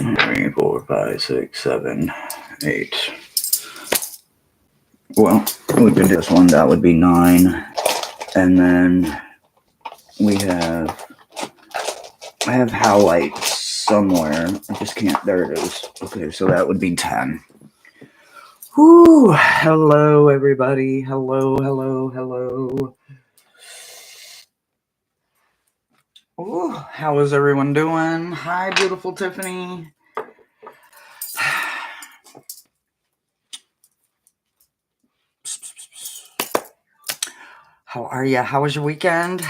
3, 4, 5, 6, 7, 8. Well, we could do this one. That would be 9. And then I have howlite somewhere. I just can't. There it is. Okay, so that would be 10. Whoo! Hello, everybody. Hello. Ooh, how is everyone doing? Hi, beautiful Tiffany. How are ya? How was your weekend?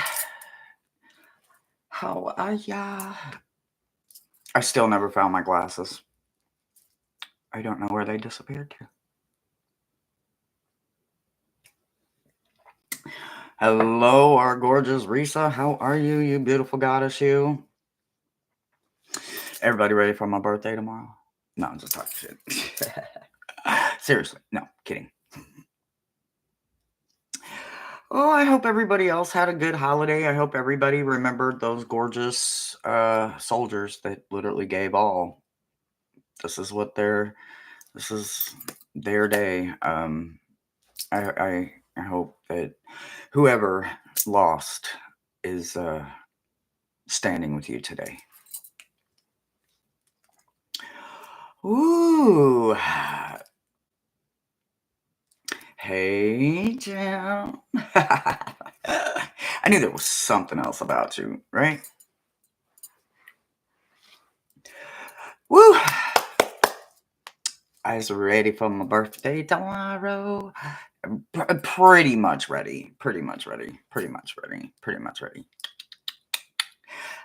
How are ya? I still never found my glasses. I don't know where they disappeared to. Hello, our gorgeous Risa. How are you, you beautiful goddess, you? Everybody ready for my birthday tomorrow? No, I'm just talking shit. Seriously, no, kidding. Oh, I hope everybody else had a good holiday. I hope everybody remembered those gorgeous soldiers that literally gave all. This is their day. I hope that whoever lost is standing with you today. Ooh. Hey, Jim. I knew there was something else about you, right? Woo! I was ready for my birthday tomorrow. Pretty much ready.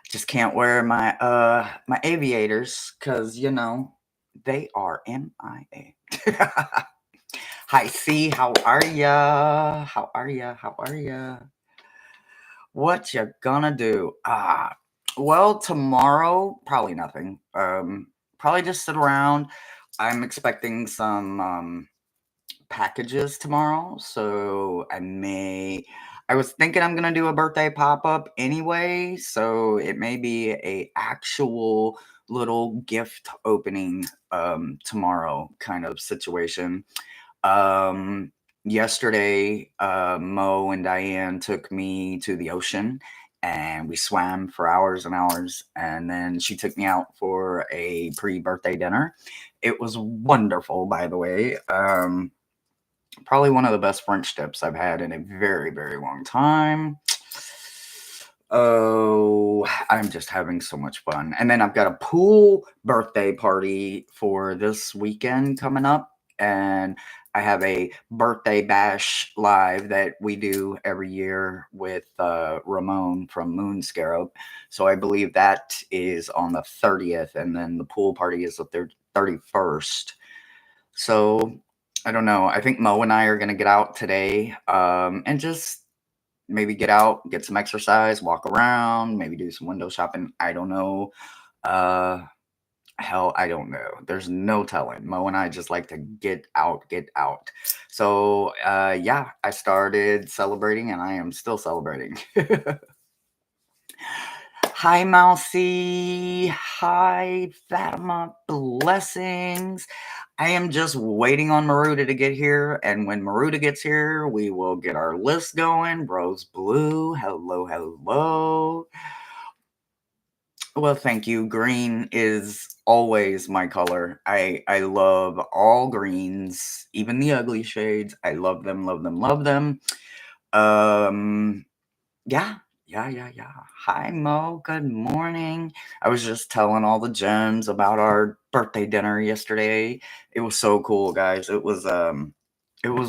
Just can't wear my my aviators because they are MIA. Hi, C. How are ya? What you gonna do? Well, tomorrow probably nothing. Probably just sit around. I'm expecting some packages tomorrow, so I was thinking I'm gonna do a birthday pop-up anyway, so it may be a actual little gift opening tomorrow kind of situation. Yesterday, Mo and Diane took me to the ocean and we swam for hours and hours, and then she took me out for a pre-birthday dinner. It was wonderful, by the way. Probably one of the best French dips I've had in a very, very long time. Oh, I'm just having so much fun. And then I've got a pool birthday party for this weekend coming up. And I have a birthday bash live that we do every year with Ramon from Moon Scarab. So I believe that is on the 30th. And then the pool party is the 31st. So I don't know. I think Mo and I are going to get out today and just maybe get out, get some exercise, walk around, maybe do some window shopping. I don't know. Hell, I don't know. There's no telling. Mo and I just like to get out. So, yeah, I started celebrating and I am still celebrating. Hi, Mousy. Hi, Fatima. Blessings. I am just waiting on Maruda to get here, and when Maruda gets here, we will get our list going. Rose Blue, hello. Well, thank you. Green is always my color. I love all greens, even the ugly shades. I love them. Yeah. Hi, Mo. Good morning. I was just telling all the gems about our birthday dinner yesterday. It was so cool, guys. It was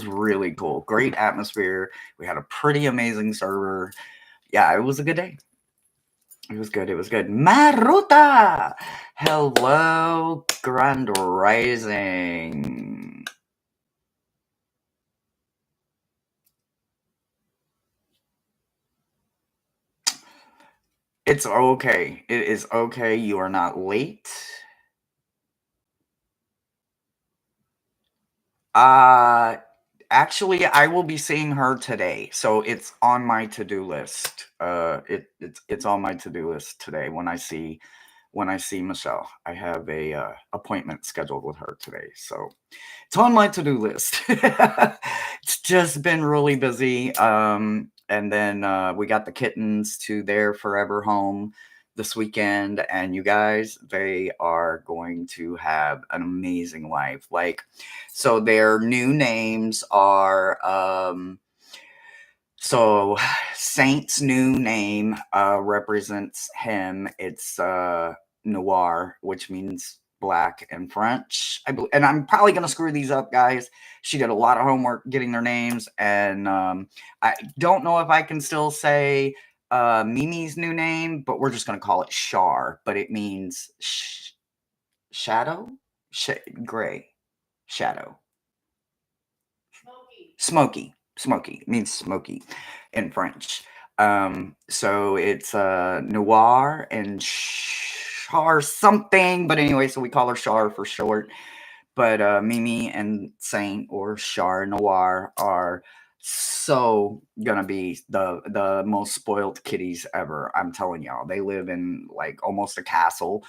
really cool. Great atmosphere. We had a pretty amazing server. Yeah, it was a good day. It was good. Maruta! Hello, Grand Rising. It's okay. It is okay. You are not late. Actually, I will be seeing her today, so it's on my to-do list. It's on my to-do list today when I see when I see Michelle. I have a appointment scheduled with her today, so it's on my to-do list. It's just been really busy. And then we got the kittens to their forever home this weekend, and you guys, they are going to have an amazing life. Like, so their new names are so Saint's new name represents him. It's Noir, which means black in French. And I'm probably gonna screw these up, guys. She did a lot of homework getting their names, and I don't know if I can still say Mimi's new name, but we're just gonna call it Shar. But it means shadow, gray, shadow. Smoky. Smoky. It means smoky in French. So it's Noir and Char something. But anyway, so we call her Char for short. But Mimi and Saint, or Char Noir, are so gonna be the most spoiled kitties ever. I'm telling y'all. They live in like almost a castle.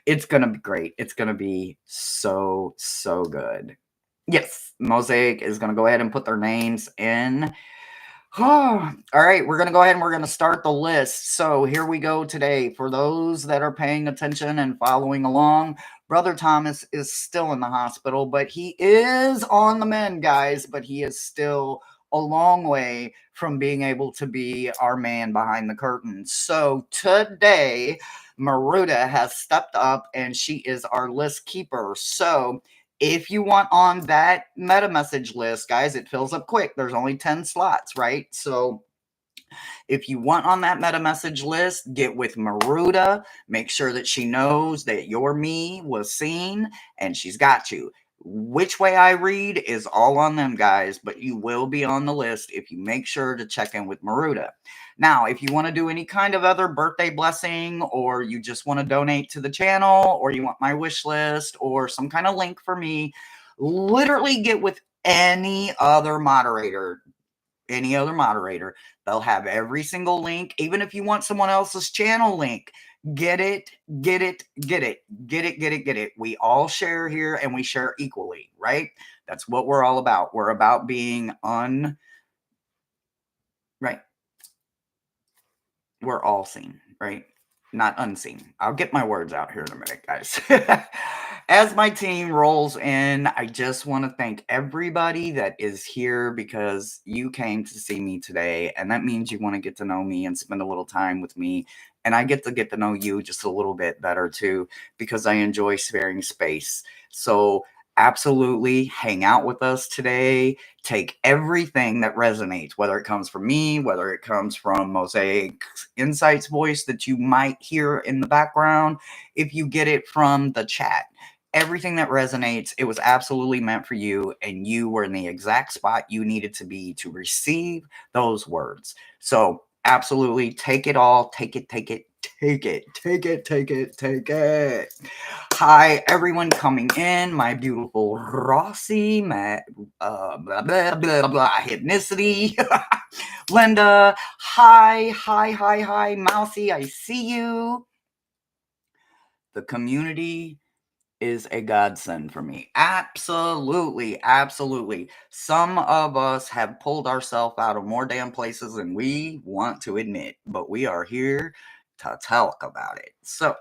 It's gonna be great. It's gonna be so good. Yes, Mosaic is going to go ahead and put their names in. All right, we're going to go ahead and we're going to start the list. So here we go today. For those that are paying attention and following along, Brother Thomas is still in the hospital, but he is on the mend, guys. But he is still a long way from being able to be our man behind the curtain. So today, Maruda has stepped up and she is our list keeper. So if you want on that meta message list, guys, it fills up quick. There's only 10 slots, right? So if you want on that meta message list, get with Maruda. Make sure that she knows that your me was seen and she's got you. Which way I read is all on them, guys, but you will be on the list if you make sure to check in with Maruda. Now, if you want to do any kind of other birthday blessing, or you just want to donate to the channel, or you want my wish list, or some kind of link for me, literally get with any other moderator. Any other moderator. They'll have every single link. Even if you want someone else's channel link, get it, get it, get it, get it, get it, get it. We all share here and we share equally, right? That's what we're all about. We're about being right. We're all seen, right? Not unseen. I'll get my words out here in a minute, guys. As my team rolls in, I just want to thank everybody that is here because you came to see me today. And that means you want to get to know me and spend a little time with me. And I get to know you just a little bit better too, because I enjoy sparing space. So absolutely hang out with us today. Take everything that resonates, whether it comes from me, whether it comes from Mosaic Insights voice that you might hear in the background, if you get it from the chat. Everything that resonates, it was absolutely meant for you, and you were in the exact spot you needed to be to receive those words. So absolutely take it all, take it, take it, take it, take it, take it, take it. Hi, everyone coming in. My beautiful Rossi, my blah, blah, blah, blah, ethnicity. Linda, hi, Mousy, I see you. The community is a godsend for me. Absolutely, absolutely. Some of us have pulled ourselves out of more damn places than we want to admit, but we are here to talk about it. So,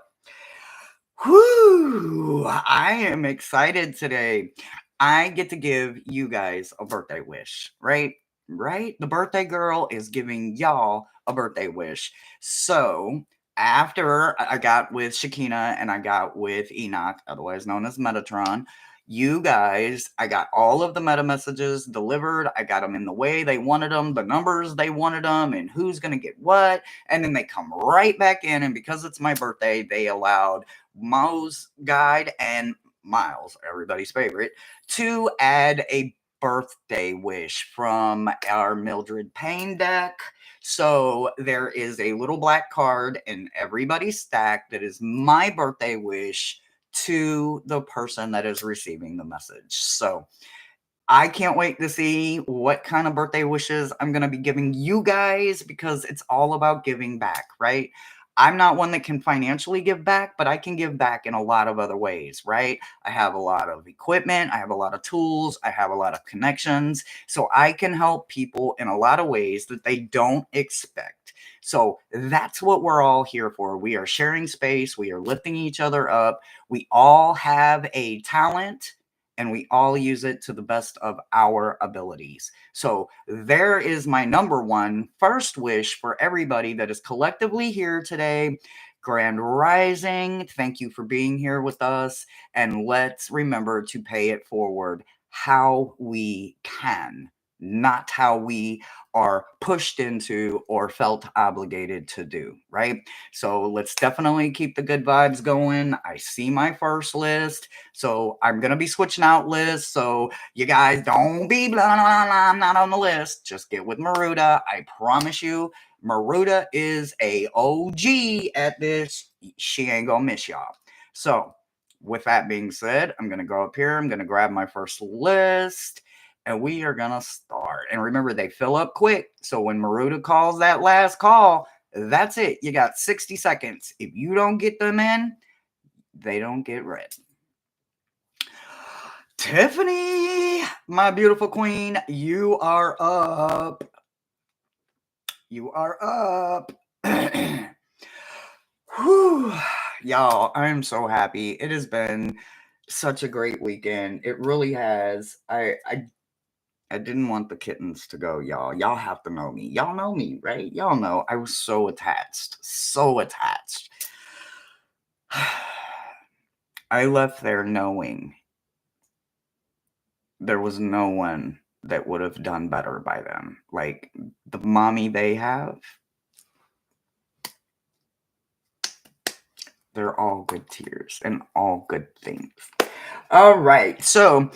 whoo, I am excited today. I get to give you guys a birthday wish, right? Right? The birthday girl is giving y'all a birthday wish. So, after I got with Shakina and I got with Enoch, otherwise known as Metatron, you guys, I got all of the meta messages delivered. I got them in the way they wanted them, the numbers they wanted them, and who's going to get what. And then they come right back in. And because it's my birthday, they allowed Mo's guide and Miles, everybody's favorite, to add a birthday wish from our Mildred Payne deck. So there is a little black card in everybody's stack that is my birthday wish to the person that is receiving the message. So I can't wait to see what kind of birthday wishes I'm going to be giving you guys, because it's all about giving back, right? I'm not one that can financially give back, but I can give back in a lot of other ways, right? I have a lot of equipment, I have a lot of tools, I have a lot of connections. So I can help people in a lot of ways that they don't expect. So that's what we're all here for. We are sharing space, we are lifting each other up. We all have a talent and we all use it to the best of our abilities. So there is my number one first wish for everybody that is collectively here today. Grand Rising, thank you for being here with us. And let's remember to pay it forward how we can, not how we are pushed into or felt obligated to do, right? So let's definitely keep the good vibes going. I see my first list. So I'm going to be switching out lists. So you guys don't be blah, blah, blah, I'm not on the list. Just get with Maruda. I promise you, Maruda is a OG at this. She ain't going to miss y'all. So with that being said, I'm going to go up here. I'm going to grab my first list and we are going to start. And remember, they fill up quick. So when Maruda calls that last call, that's it. You got 60 seconds. If you don't get them in, they don't get read. Tiffany, my beautiful queen, you are up. You are up. Whew. Y'all, I am so happy. It has been such a great weekend. It really has. I didn't want the kittens to go, y'all. Y'all have to know me. Y'all know me, right? Y'all know I was so attached. So attached. I left there knowing there was no one that would have done better by them. Like the mommy they have, they're all good tears and all good things. All right. So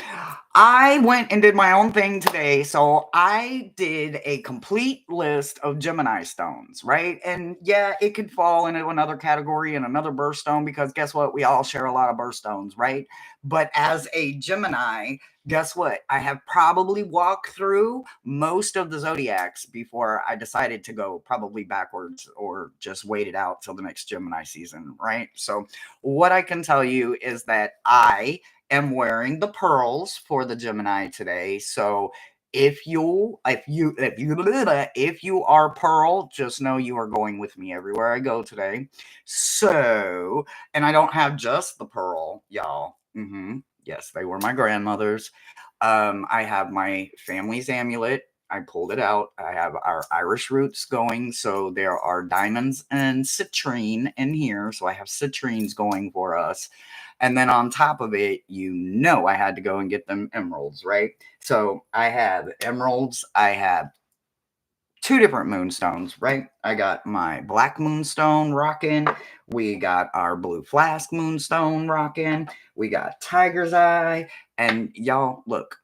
I went and did my own thing today. So I did a complete list of Gemini stones, right? And yeah, it could fall into another category and another birthstone because guess what? We all share a lot of birthstones, right? But as a Gemini, guess what? I have probably walked through most of the zodiacs before I decided to go probably backwards or just wait it out till the next Gemini season, right? So what I can tell you is that I am wearing the pearls for the Gemini today. So if you are Pearl, just know you are going with me everywhere I go today. So, and I don't have just the pearl, y'all. Yes, they were my grandmother's. I have my family's amulet. I pulled it out. I have our Irish roots going. So there are diamonds and citrine in here. So I have citrines going for us. And then on top of it, I had to go and get them emeralds, right? So I have emeralds. I have two different moonstones, right? I got my black moonstone rocking. We got our blue flask moonstone rocking. We got tiger's eye. And y'all, look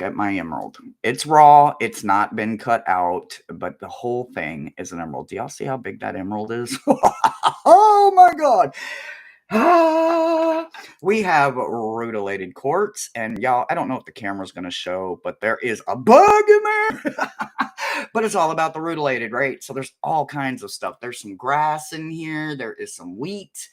at my emerald. It's raw. It's not been cut out, but the whole thing is an emerald. Do y'all see how big that emerald is? Oh my God. We have rutilated quartz, and y'all, I don't know if the camera's going to show, but there is a bug in there. But it's all about the rutilated, right? So there's all kinds of stuff. There's some grass in here. There is some wheat.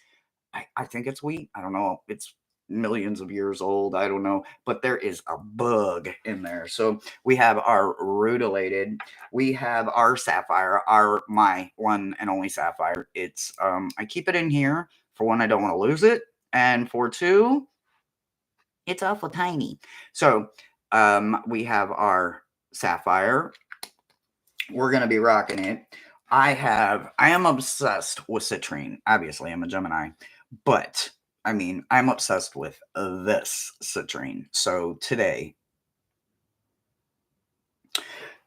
I think it's wheat. I don't know. It's millions of years old. I don't know. But there is a bug in there. So we have our rutilated. We have our sapphire, my one and only sapphire. It's I keep it in here for one, I don't want to lose it. And for two, it's awful tiny. So we have our sapphire. We're going to be rocking it. I am obsessed with citrine. Obviously, I'm a Gemini, but I mean, I'm obsessed with this citrine. So today,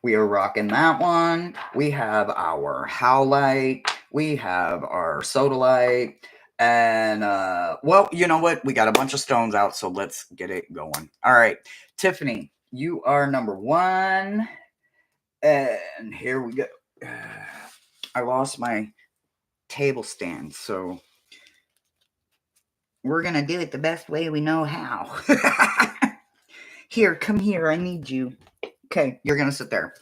we are rocking that one. We have our howlite. We have our sodalite. And, well, you know what? We got a bunch of stones out, so let's get it going. All right. Tiffany, you are number one. And here we go. I lost my table stand, so we're going to do it the best way we know how. Here, come here. I need you. Okay, you're going to sit there.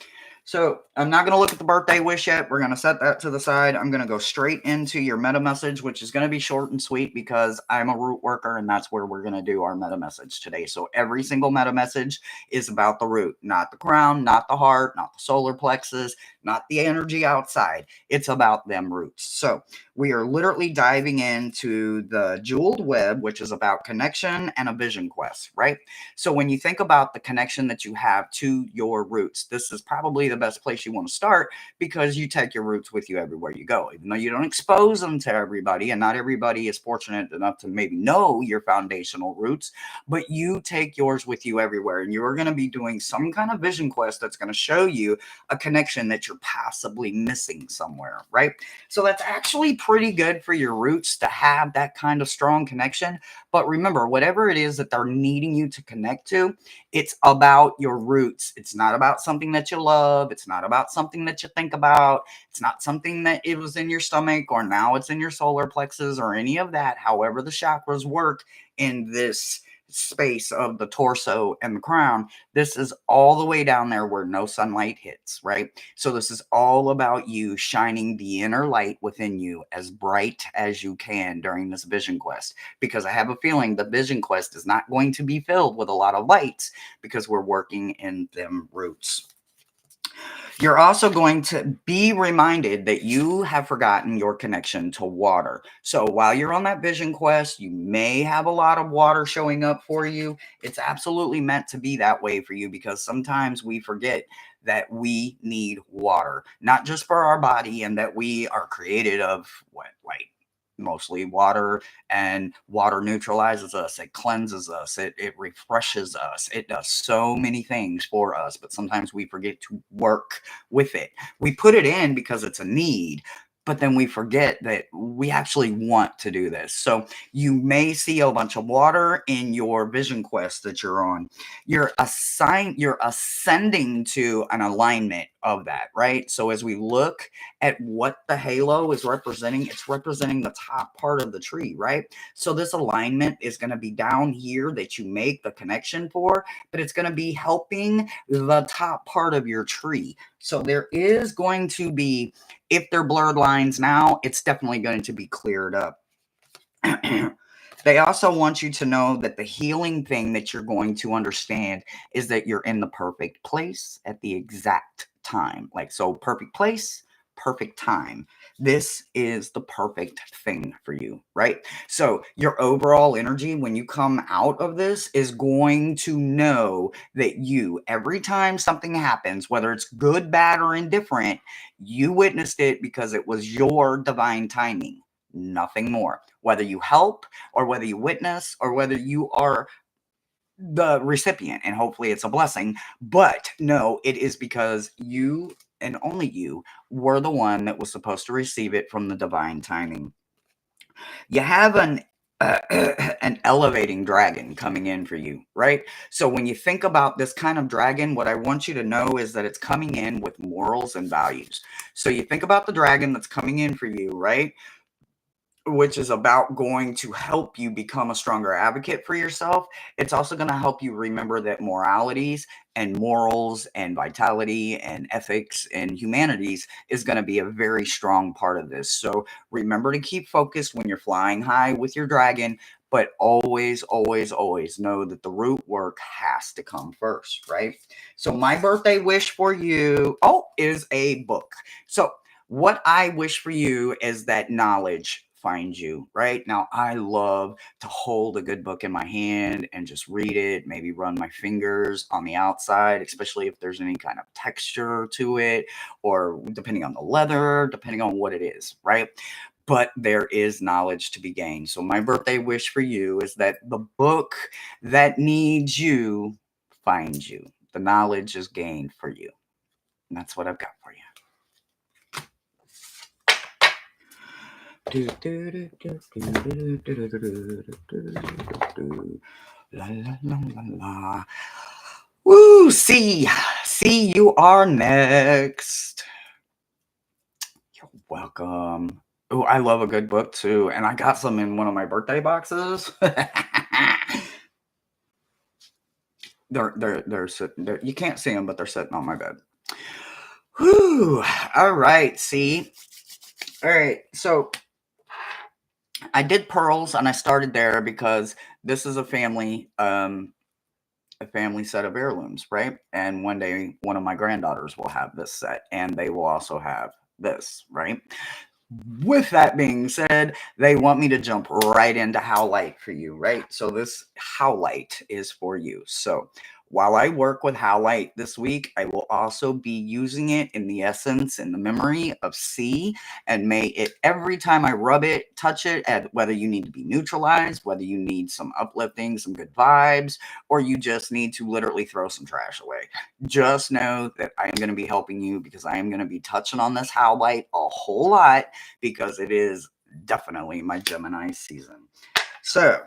So I'm not going to look at the birthday wish yet. We're going to set that to the side. I'm going to go straight into your meta message, which is going to be short and sweet because I'm a root worker and that's where we're going to do our meta message today. So every single meta message is about the root, not the crown, not the heart, not the solar plexus, not the energy outside. It's about them roots. So we are literally diving into the jeweled web, which is about connection and a vision quest, right? So when you think about the connection that you have to your roots, this is probably the best place you want to start because you take your roots with you everywhere you go. Even though you don't expose them to everybody, and not everybody is fortunate enough to maybe know your foundational roots, but you take yours with you everywhere. And you're going to be doing some kind of vision quest that's going to show you a connection that you're possibly missing somewhere, right? So that's actually pretty good for your roots to have that kind of strong connection. But remember, whatever it is that they're needing you to connect to, it's about your roots. It's not about something that you love. It's not about something that you think about. It's not something that it was in your stomach or now it's in your solar plexus or any of that. However, the chakras work in this space of the torso and the crown, this is all the way down there where no sunlight hits, right? So this is all about you shining the inner light within you as bright as you can during this vision quest, because I have a feeling the vision quest is not going to be filled with a lot of lights because we're working in them roots. You're also going to be reminded that you have forgotten your connection to water. So while you're on that vision quest, you may have a lot of water showing up for you. It's absolutely meant to be that way for you because sometimes we forget that we need water, not just for our body, and that we are created of what, like mostly water, and water neutralizes us, it cleanses us, it refreshes us, it does so many things for us, but sometimes we forget to work with it. We put it in because it's a need, but then we forget that we actually want to do this. So you may see a bunch of water in your vision quest that you're on. You're ascending to an alignment of that, right? So as we look at what the halo is representing, it's representing the top part of the tree, right? So this alignment is going to be down here that you make the connection for, but it's going to be helping the top part of your tree. So there is going to be, if they're blurred lines now, it's definitely going to be cleared up. They also want you to know that the healing thing that you're going to understand is that you're in the perfect place at the exact time. Like, so perfect place, perfect time. This is the perfect thing for you, right? So your overall energy when you come out of this is going to know that you, every time something happens, whether it's good, bad, or indifferent, you witnessed it because it was your divine timing, nothing more. Whether you help or whether you witness or whether you are the recipient, and hopefully it's a blessing, but no, it is because you and only you were the one that was supposed to receive it from the divine timing. You have an elevating dragon coming in for you, right? So when you think about this kind of dragon, what I want you to know is that it's coming in with morals and values. So you think about the dragon that's coming in for you, right? Which is about going to help you become a stronger advocate for yourself. It's also going to help you remember that moralities and morals and vitality and ethics and humanities is going to be a very strong part of this. So remember to keep focused when you're flying high with your dragon, but always, always, always know that the root work has to come first, right? So my birthday wish for you, is a book. So what I wish for you is that knowledge finds you, right? Now, I love to hold a good book in my hand and just read it, maybe run my fingers on the outside, especially if there's any kind of texture to it, or depending on the leather, depending on what it is, right? But there is knowledge to be gained. So, my birthday wish for you is that the book that needs you finds you. The knowledge is gained for you. And that's what I've got for you. La, la, la, la, la. Woo! See, you are next. You're welcome. Oh, I love a good book too, and I got some in one of my birthday boxes. They're sitting there. You can't see them, but they're sitting on my bed. Whew. All right. See. All right. So I did pearls, and I started there because this is a family set of heirlooms, right? And one day, one of my granddaughters will have this set, and they will also have this, right? With that being said, they want me to jump right into Howlite for you, right? So this Howlite is for you. So while I work with Howlite this week, I will also be using it in the essence and the memory of C. And may it, every time I rub it, touch it, at whether you need to be neutralized, whether you need some uplifting, some good vibes, or you just need to literally throw some trash away, just know that I am going to be helping you because I am going to be touching on this Howlite a whole lot because it is definitely my Gemini season. So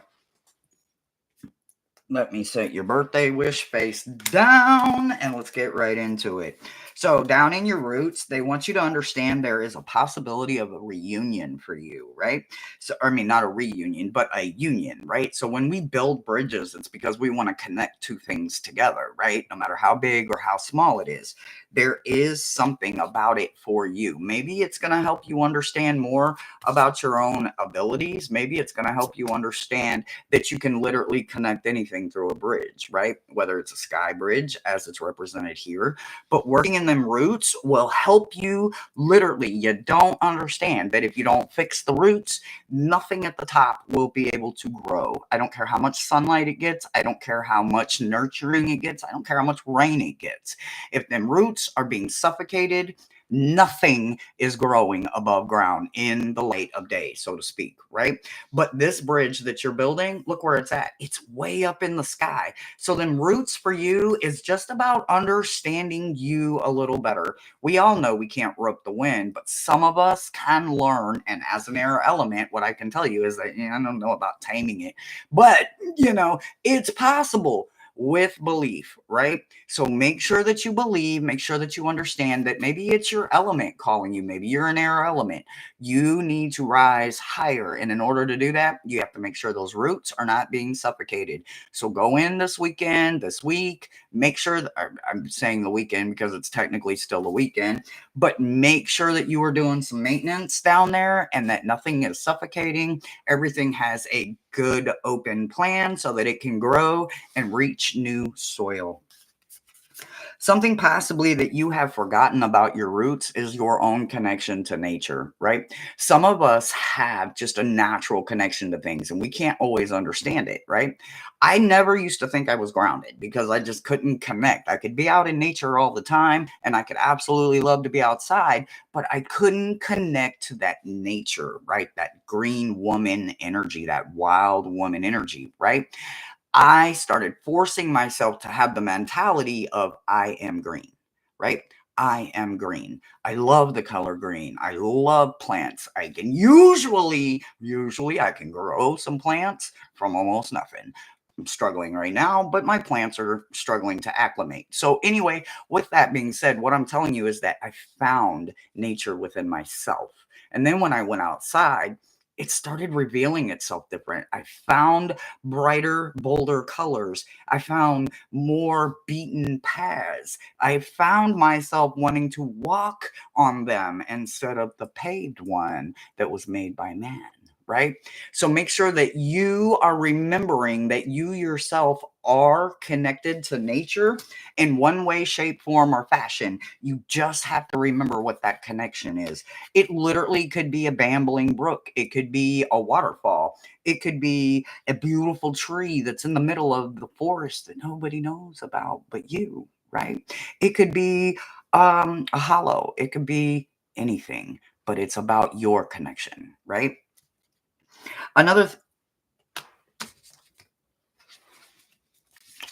let me set your birthday wish face down and let's get right into it. So, down in your roots, they want you to understand there is a possibility of a reunion for you, right? So, I mean, not a reunion, but a union, right? So, when we build bridges, it's because we want to connect two things together, right? No matter how big or how small it is, there is something about it for you. Maybe it's going to help you understand more about your own abilities. Maybe it's going to help you understand that you can literally connect anything through a bridge, right? Whether it's a sky bridge as it's represented here, but working in them roots will help you literally. You don't understand that if you don't fix the roots, nothing at the top will be able to grow. I don't care how much sunlight it gets. I don't care how much nurturing it gets. I don't care how much rain it gets. If them roots are being suffocated, nothing is growing above ground in the light of day, so to speak, right? But this bridge that you're building, look where it's at. It's way up in the sky. So then roots for you is just about understanding you a little better. We all know we can't rope the wind, but some of us can learn. And as an air element, what I can tell you is that I don't know about taming it, but it's possible with belief, right? So make sure that you believe, make sure that you understand that maybe it's your element calling you, maybe you're an air element. You need to rise higher. And in order to do that, you have to make sure those roots are not being suffocated. So go in this weekend, this week, make sure that I'm saying the weekend because it's technically still the weekend, but make sure that you are doing some maintenance down there and that nothing is suffocating. Everything has a good open plan so that it can grow and reach new soil. Something possibly that you have forgotten about your roots is your own connection to nature, right? Some of us have just a natural connection to things and we can't always understand it, right? I never used to think I was grounded because I just couldn't connect. I could be out in nature all the time and I could absolutely love to be outside, but I couldn't connect to that nature, right? That green woman energy, that wild woman energy, right? I started forcing myself to have the mentality of I am green, right? I am green. I love the color green. I love plants. I can usually I can grow some plants from almost nothing. I'm struggling right now, but my plants are struggling to acclimate. So anyway, with that being said, what I'm telling you is that I found nature within myself. And then when I went outside, it started revealing itself different. I found brighter, bolder colors. I found more beaten paths. I found myself wanting to walk on them instead of the paved one that was made by man, right? So make sure that you are remembering that you yourself are connected to nature in one way, shape, form, or fashion. You just have to remember what that connection is. It literally could be a babbling brook, it could be a waterfall, it could be a beautiful tree that's in the middle of the forest that nobody knows about but you, right? It could be a hollow, it could be anything, but it's about your connection, right? Another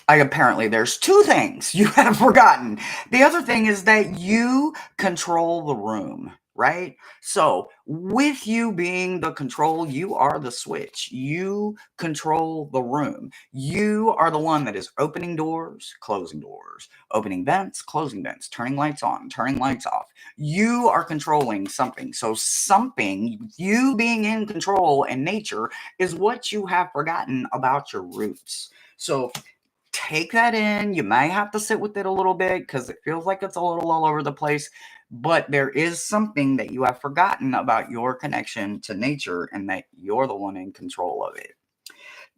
apparently there's two things you have forgotten. The other thing is that you control the room, right? So, with you being the control, you are the switch. You control the room. You are the one that is opening doors, opening vents, closing vents, turning lights on, turning lights off. You are controlling something. So, something, you being in control in nature, is what you have forgotten about your roots. So, take that in. You may have to sit with it a little bit because it feels like it's a little all over the place. But there is something that you have forgotten about your connection to nature and that you're the one in control of it.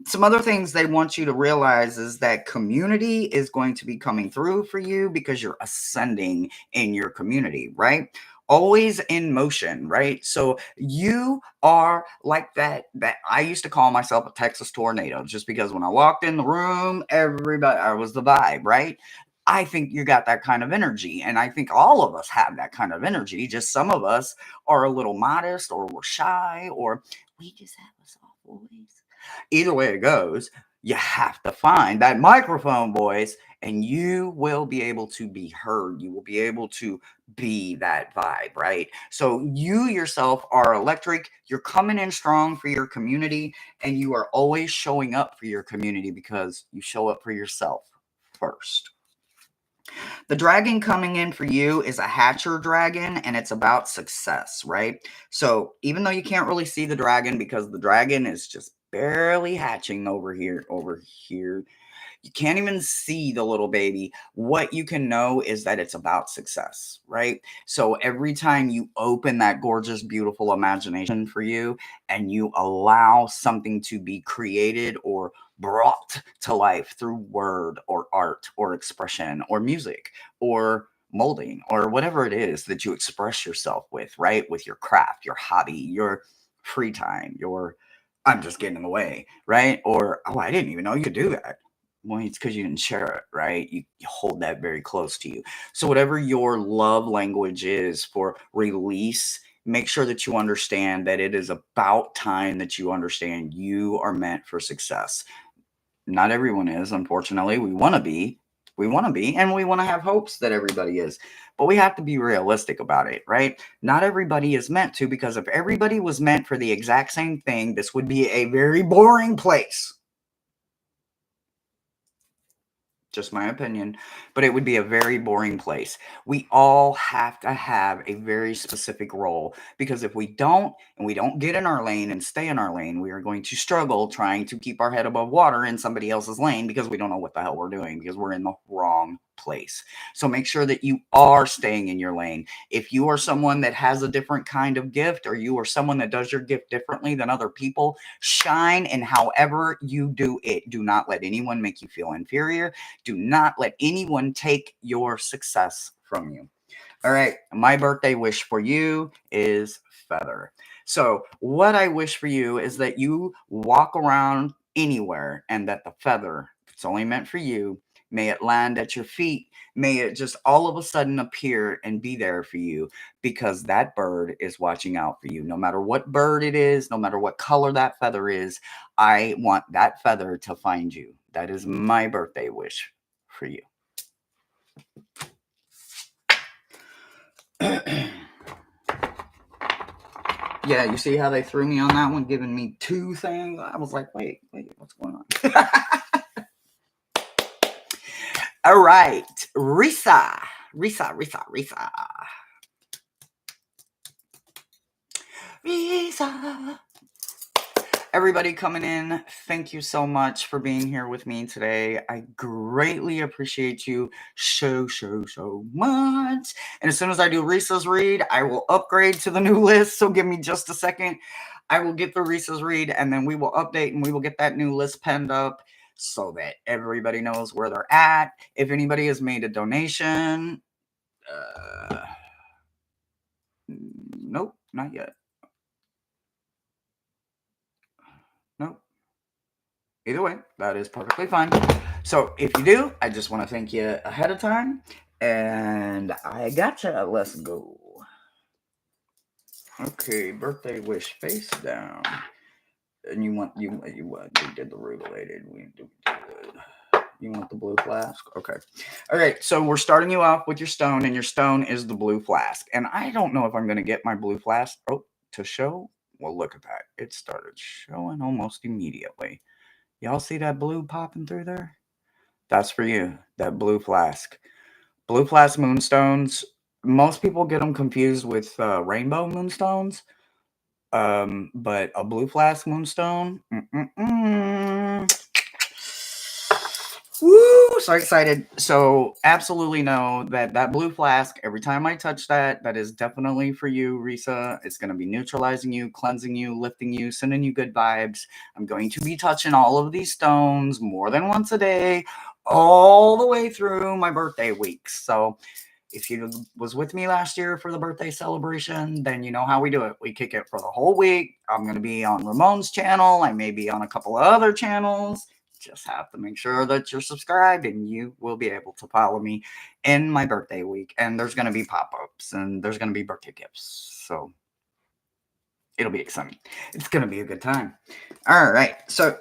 Some other things they want you to realize is that community is going to be coming through for you because you're ascending in your community, right? Always in motion, right? So you are like that I used to call myself a Texas tornado just because when I walked in the room, everybody I was the vibe, right? I think you got that kind of energy. And I think all of us have that kind of energy. Just some of us are a little modest or we're shy or we just have a soft voice. Either way it goes, you have to find that microphone voice and you will be able to be heard. You will be able to be that vibe, right? So you yourself are electric. You're coming in strong for your community and you are always showing up for your community because you show up for yourself first. The dragon coming in for you is a hatcher dragon and it's about success, right? So even though you can't really see the dragon because the dragon is just barely hatching over here, you can't even see the little baby. What you can know is that it's about success, right? So every time you open that gorgeous, beautiful imagination for you and you allow something to be created or brought to life through word or art or expression or music or molding or whatever it is that you express yourself with, right? With your craft, your hobby, your free time, your I'm just getting in the way, right? Or, oh, I didn't even know you could do that. Well, it's because you didn't share it, right? You hold that very close to you. So, whatever your love language is for release, make sure that you understand that it is about time that you understand you are meant for success. Not everyone is, unfortunately. We want to be, and we want to have hopes that everybody is. But we have to be realistic about it, right? Not everybody is meant to, because if everybody was meant for the exact same thing, this would be a very boring place. Just my opinion, but it would be a very boring place. We all have to have a very specific role because if we don't and we don't get in our lane and stay in our lane, we are going to struggle trying to keep our head above water in somebody else's lane because we don't know what the hell we're doing because we're in the wrong place. So make sure that you are staying in your lane. If you are someone that has a different kind of gift or you are someone that does your gift differently than other people, shine in however you do it. Do not let anyone make you feel inferior. Do not let anyone take your success from you. All right, my birthday wish for you is feather. So, what I wish for you is that you walk around anywhere and that the feather, if it's only meant for you, may it land at your feet. May it just all of a sudden appear and be there for you because that bird is watching out for you. No matter what bird it is, no matter what color that feather is, I want that feather to find you. That is my birthday wish for you. Yeah, you see how they threw me on that one, giving me two things? I was like, wait, what's going on? All right, Risa. Risa. Everybody coming in, thank you so much for being here with me today. I greatly appreciate you so much. And as soon as I do Risa's read, I will upgrade to the new list. So give me just a second. I will get the Risa's read and then we will update and we will get that new list penned up so that everybody knows where they're at. If anybody has made a donation, nope, not yet. Nope. Either way, that is perfectly fine. So if you do, I just want to thank you ahead of time. And I gotcha. Let's go. Okay, birthday wish face down. And you want you what? We did the related. You want the blue flask? Okay. All right. So we're starting you off with your stone, and your stone is the blue flask. And I don't know if I'm going to get my blue flask to show. Well, look at that. It started showing almost immediately. Y'all see that blue popping through there? That's for you. That blue flask. Blue flask moonstones. Most people get them confused with rainbow moonstones. But a blue flask moonstone. Woo! So excited. So absolutely know that that blue flask, every time I touch that, that is definitely for you, Risa. It's going to be neutralizing you, cleansing you, lifting you, sending you good vibes. I'm going to be touching all of these stones more than once a day, all the way through my birthday weeks. So if you was with me last year for the birthday celebration, then you know how we do it. We kick it for the whole week. I'm going to be on Ramon's channel. I may be on a couple of other channels. Just have to make sure that you're subscribed and you will be able to follow me in my birthday week. And there's going to be pop-ups and there's going to be birthday gifts. So it'll be exciting. It's going to be a good time. All right. So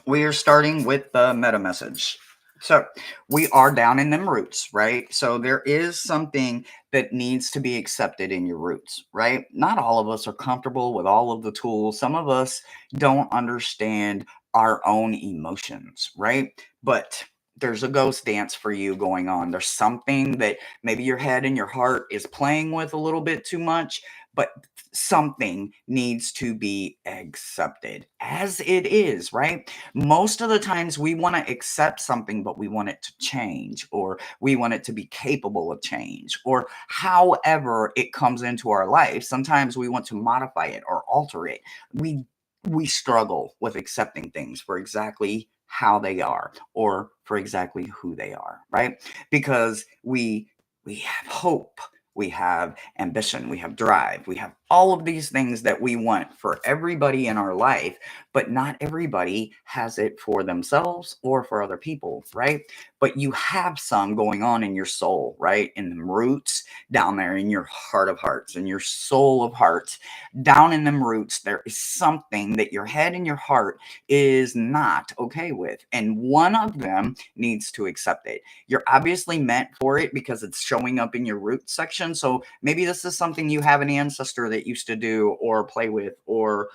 we are starting with the meta message. So we are down in them roots, right? So there is something that needs to be accepted in your roots, right? Not all of us are comfortable with all of the tools. Some of us don't understand our own emotions, right? But there's a ghost dance for you going on. There's something that maybe your head and your heart is playing with a little bit too much, but something needs to be accepted as it is, right? Most of the times we want to accept something, but we want it to change, or we want it to be capable of change, or however it comes into our life. Sometimes we want to modify it or alter it. We struggle with accepting things for exactly how they are or for exactly who they are, right? Because we have hope, we have ambition, we have drive, we have all of these things that we want for everybody in our life, but not everybody has it for themselves or for other people, right? But you have some going on in your soul, right? In the roots down there in your heart of hearts, in your soul of hearts, down in them roots, there is something that your head and your heart is not okay with. And one of them needs to accept it. You're obviously meant for it because it's showing up in your root section. So maybe this is something you have an ancestor that used to do or play with, or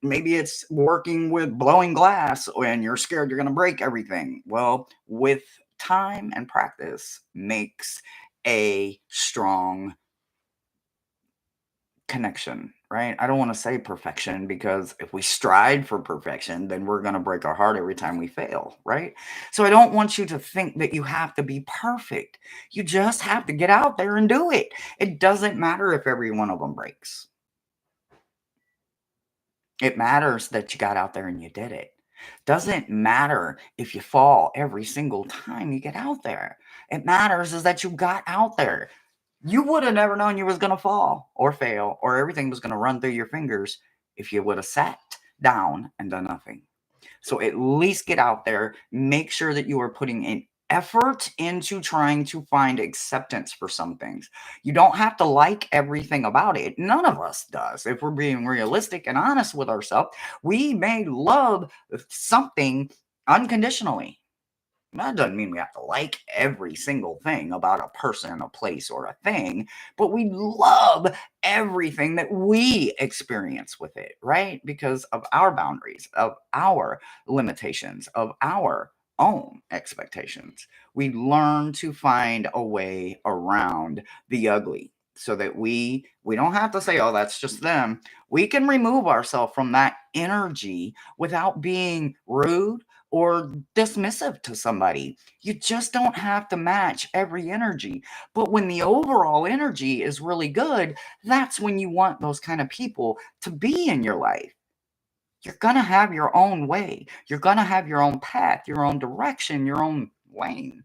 maybe it's working with blowing glass and you're scared you're going to break everything. Well, with time and practice makes a strong connection, right? I don't want to say perfection because if we strive for perfection, then we're going to break our heart every time we fail, right? So I don't want you to think that you have to be perfect. You just have to get out there and do it. It doesn't matter if every one of them breaks. It matters that you got out there and you did it. Doesn't matter if you fall every single time you get out there. It matters is that you got out there. You would have never known you was going to fall or fail or everything was going to run through your fingers if you would have sat down and done nothing. So at least get out there, make sure that you are putting in effort into trying to find acceptance for some things. You don't have to like everything about it. None of us does. If we're being realistic and honest with ourselves, we may love something unconditionally. That doesn't mean we have to like every single thing about a person, a place, or a thing, but we love everything that we experience with it, right? Because of our boundaries, of our limitations, of our own expectations. We learn to find a way around the ugly so that we don't have to say, oh, that's just them. We can remove ourselves from that energy without being rude or dismissive to somebody. You just don't have to match every energy. But when the overall energy is really good, that's when you want those kind of people to be in your life. You're going to have your own way. You're going to have your own path, your own direction, your own lane.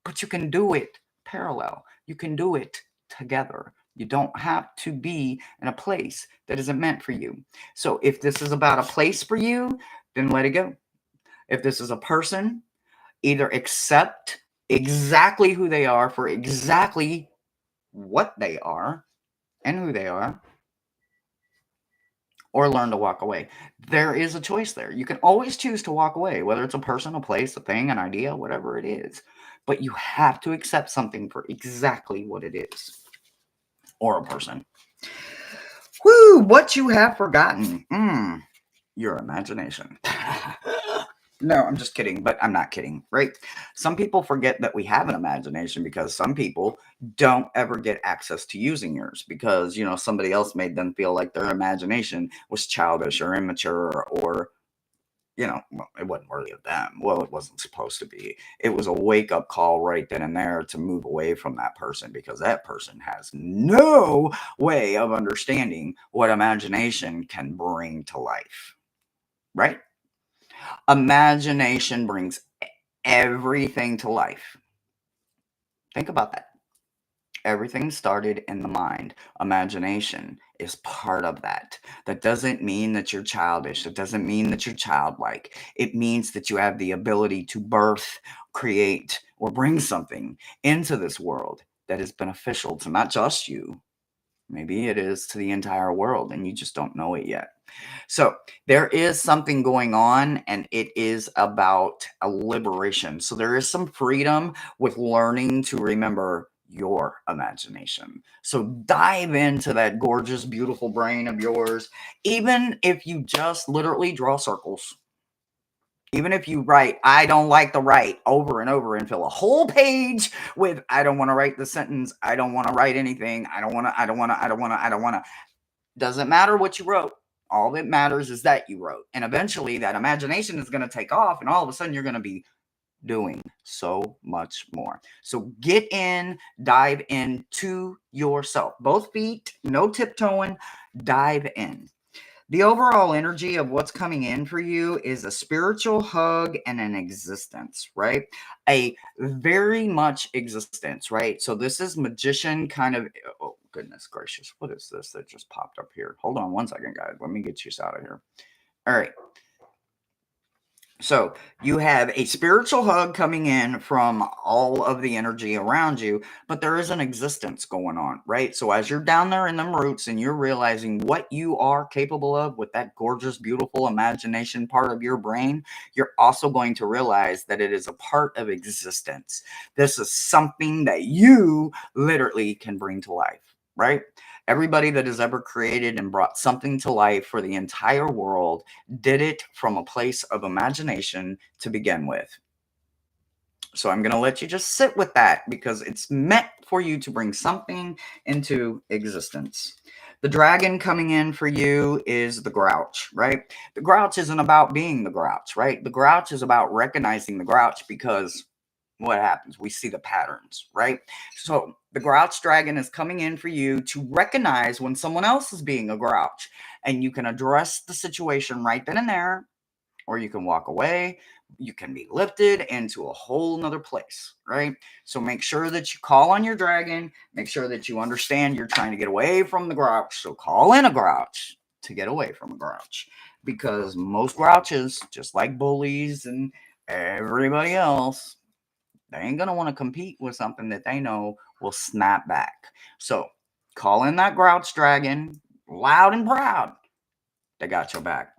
But you can do it parallel. You can do it together. You don't have to be in a place that isn't meant for you. So if this is about a place for you, then let it go. If this is a person, either accept exactly who they are for exactly what they are and who they are, or learn to walk away. There is a choice there. You can always choose to walk away, whether it's a person, a place, a thing, an idea, whatever it is. But you have to accept something for exactly what it is, or a person. Woo, what you have forgotten. Your imagination. No, I'm just kidding, but I'm not kidding, right? Some people forget that we have an imagination because some people don't ever get access to using yours because, somebody else made them feel like their imagination was childish or immature or well, it wasn't worthy of them. Well, it wasn't supposed to be. It was a wake-up call right then and there to move away from that person, because that person has no way of understanding what imagination can bring to life, right? Imagination brings everything to life. Think about that. Everything started in the mind. Imagination is part of that. That doesn't mean that you're childish. It doesn't mean that you're childlike. It means that you have the ability to birth, create, or bring something into this world that is beneficial to not just you. Maybe it is to the entire world, and you just don't know it yet. So there is something going on, and it is about a liberation. So there is some freedom with learning to remember your imagination. So dive into that gorgeous, beautiful brain of yours, even if you just literally draw circles. Even if you write, I don't like to write over and over and fill a whole page with, I don't want to write the sentence. I don't want to write anything. I don't want to. Doesn't matter what you wrote. All that matters is that you wrote. And eventually that imagination is going to take off, and all of a sudden you're going to be doing so much more. So get in, dive into yourself. Both feet, no tiptoeing, dive in. The overall energy of what's coming in for you is a spiritual hug and an existence, right? A very much existence, right? So this is magician kind of, oh, goodness gracious. What is this that just popped up here? Hold on one second, guys. Let me get you out of here. All right. So you have a spiritual hug coming in from all of the energy around you, but there is an existence going on, right? So as you're down there in them roots and you're realizing what you are capable of with that gorgeous, beautiful imagination part of your brain, you're also going to realize that it is a part of existence. This is something that you literally can bring to life, right? Everybody that has ever created and brought something to life for the entire world did it from a place of imagination to begin with. So I'm going to let you just sit with that, because it's meant for you to bring something into existence. The dragon coming in for you is the grouch, right? The grouch isn't about being the grouch, right? The grouch is about recognizing the grouch, because what happens? We see the patterns, right? So the grouch dragon is coming in for you to recognize when someone else is being a grouch, and you can address the situation right then and there, or you can walk away. You can be lifted into a whole nother place, right? So make sure that you call on your dragon. Make sure that you understand you're trying to get away from the grouch. So call in a grouch to get away from a grouch, because most grouches, just like bullies and everybody else, they ain't going to want to compete with something that they know will snap back. So call in that grouch dragon loud and proud. They got your back.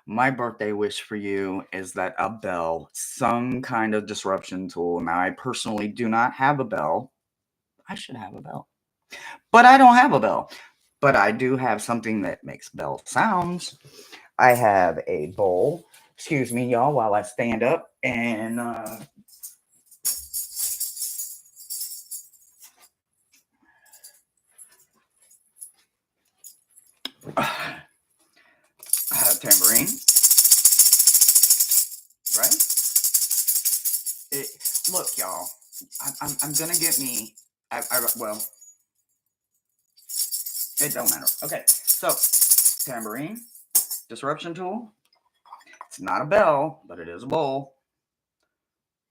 My birthday wish for you is that a bell, some kind of disruption tool. Now, I personally do not have a bell. I should have a bell, but I don't have a bell. But I do have something that makes bell sounds. I have a bowl. Excuse me, y'all, while I stand up and I have tambourine, right? It, look, y'all, I'm gonna get me. Well, it don't matter. Okay, so tambourine, disruption tool. It's not a bell, but it is a bowl.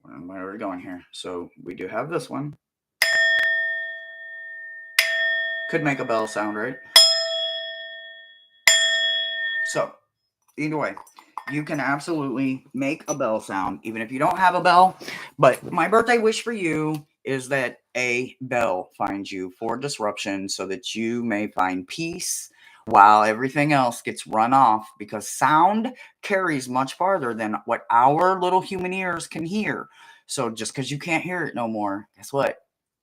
Where are we going here? So we do have this one. Could make a bell sound, right? So either way, you can absolutely make a bell sound, even if you don't have a bell. But my birthday wish for you is that a bell finds you for disruption, so that you may find peace while everything else gets run off, because sound carries much farther than what our little human ears can hear. So just because you can't hear it no more, guess what?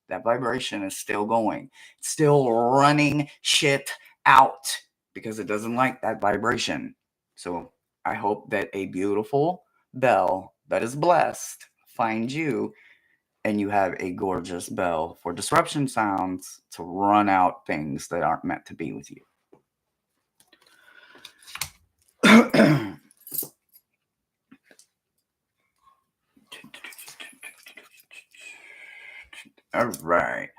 That vibration is still going. It's still running shit out, because it doesn't like that vibration. So I hope that a beautiful bell that is blessed finds you, and you have a gorgeous bell for disruption sounds to run out things that aren't meant to be with you. All right.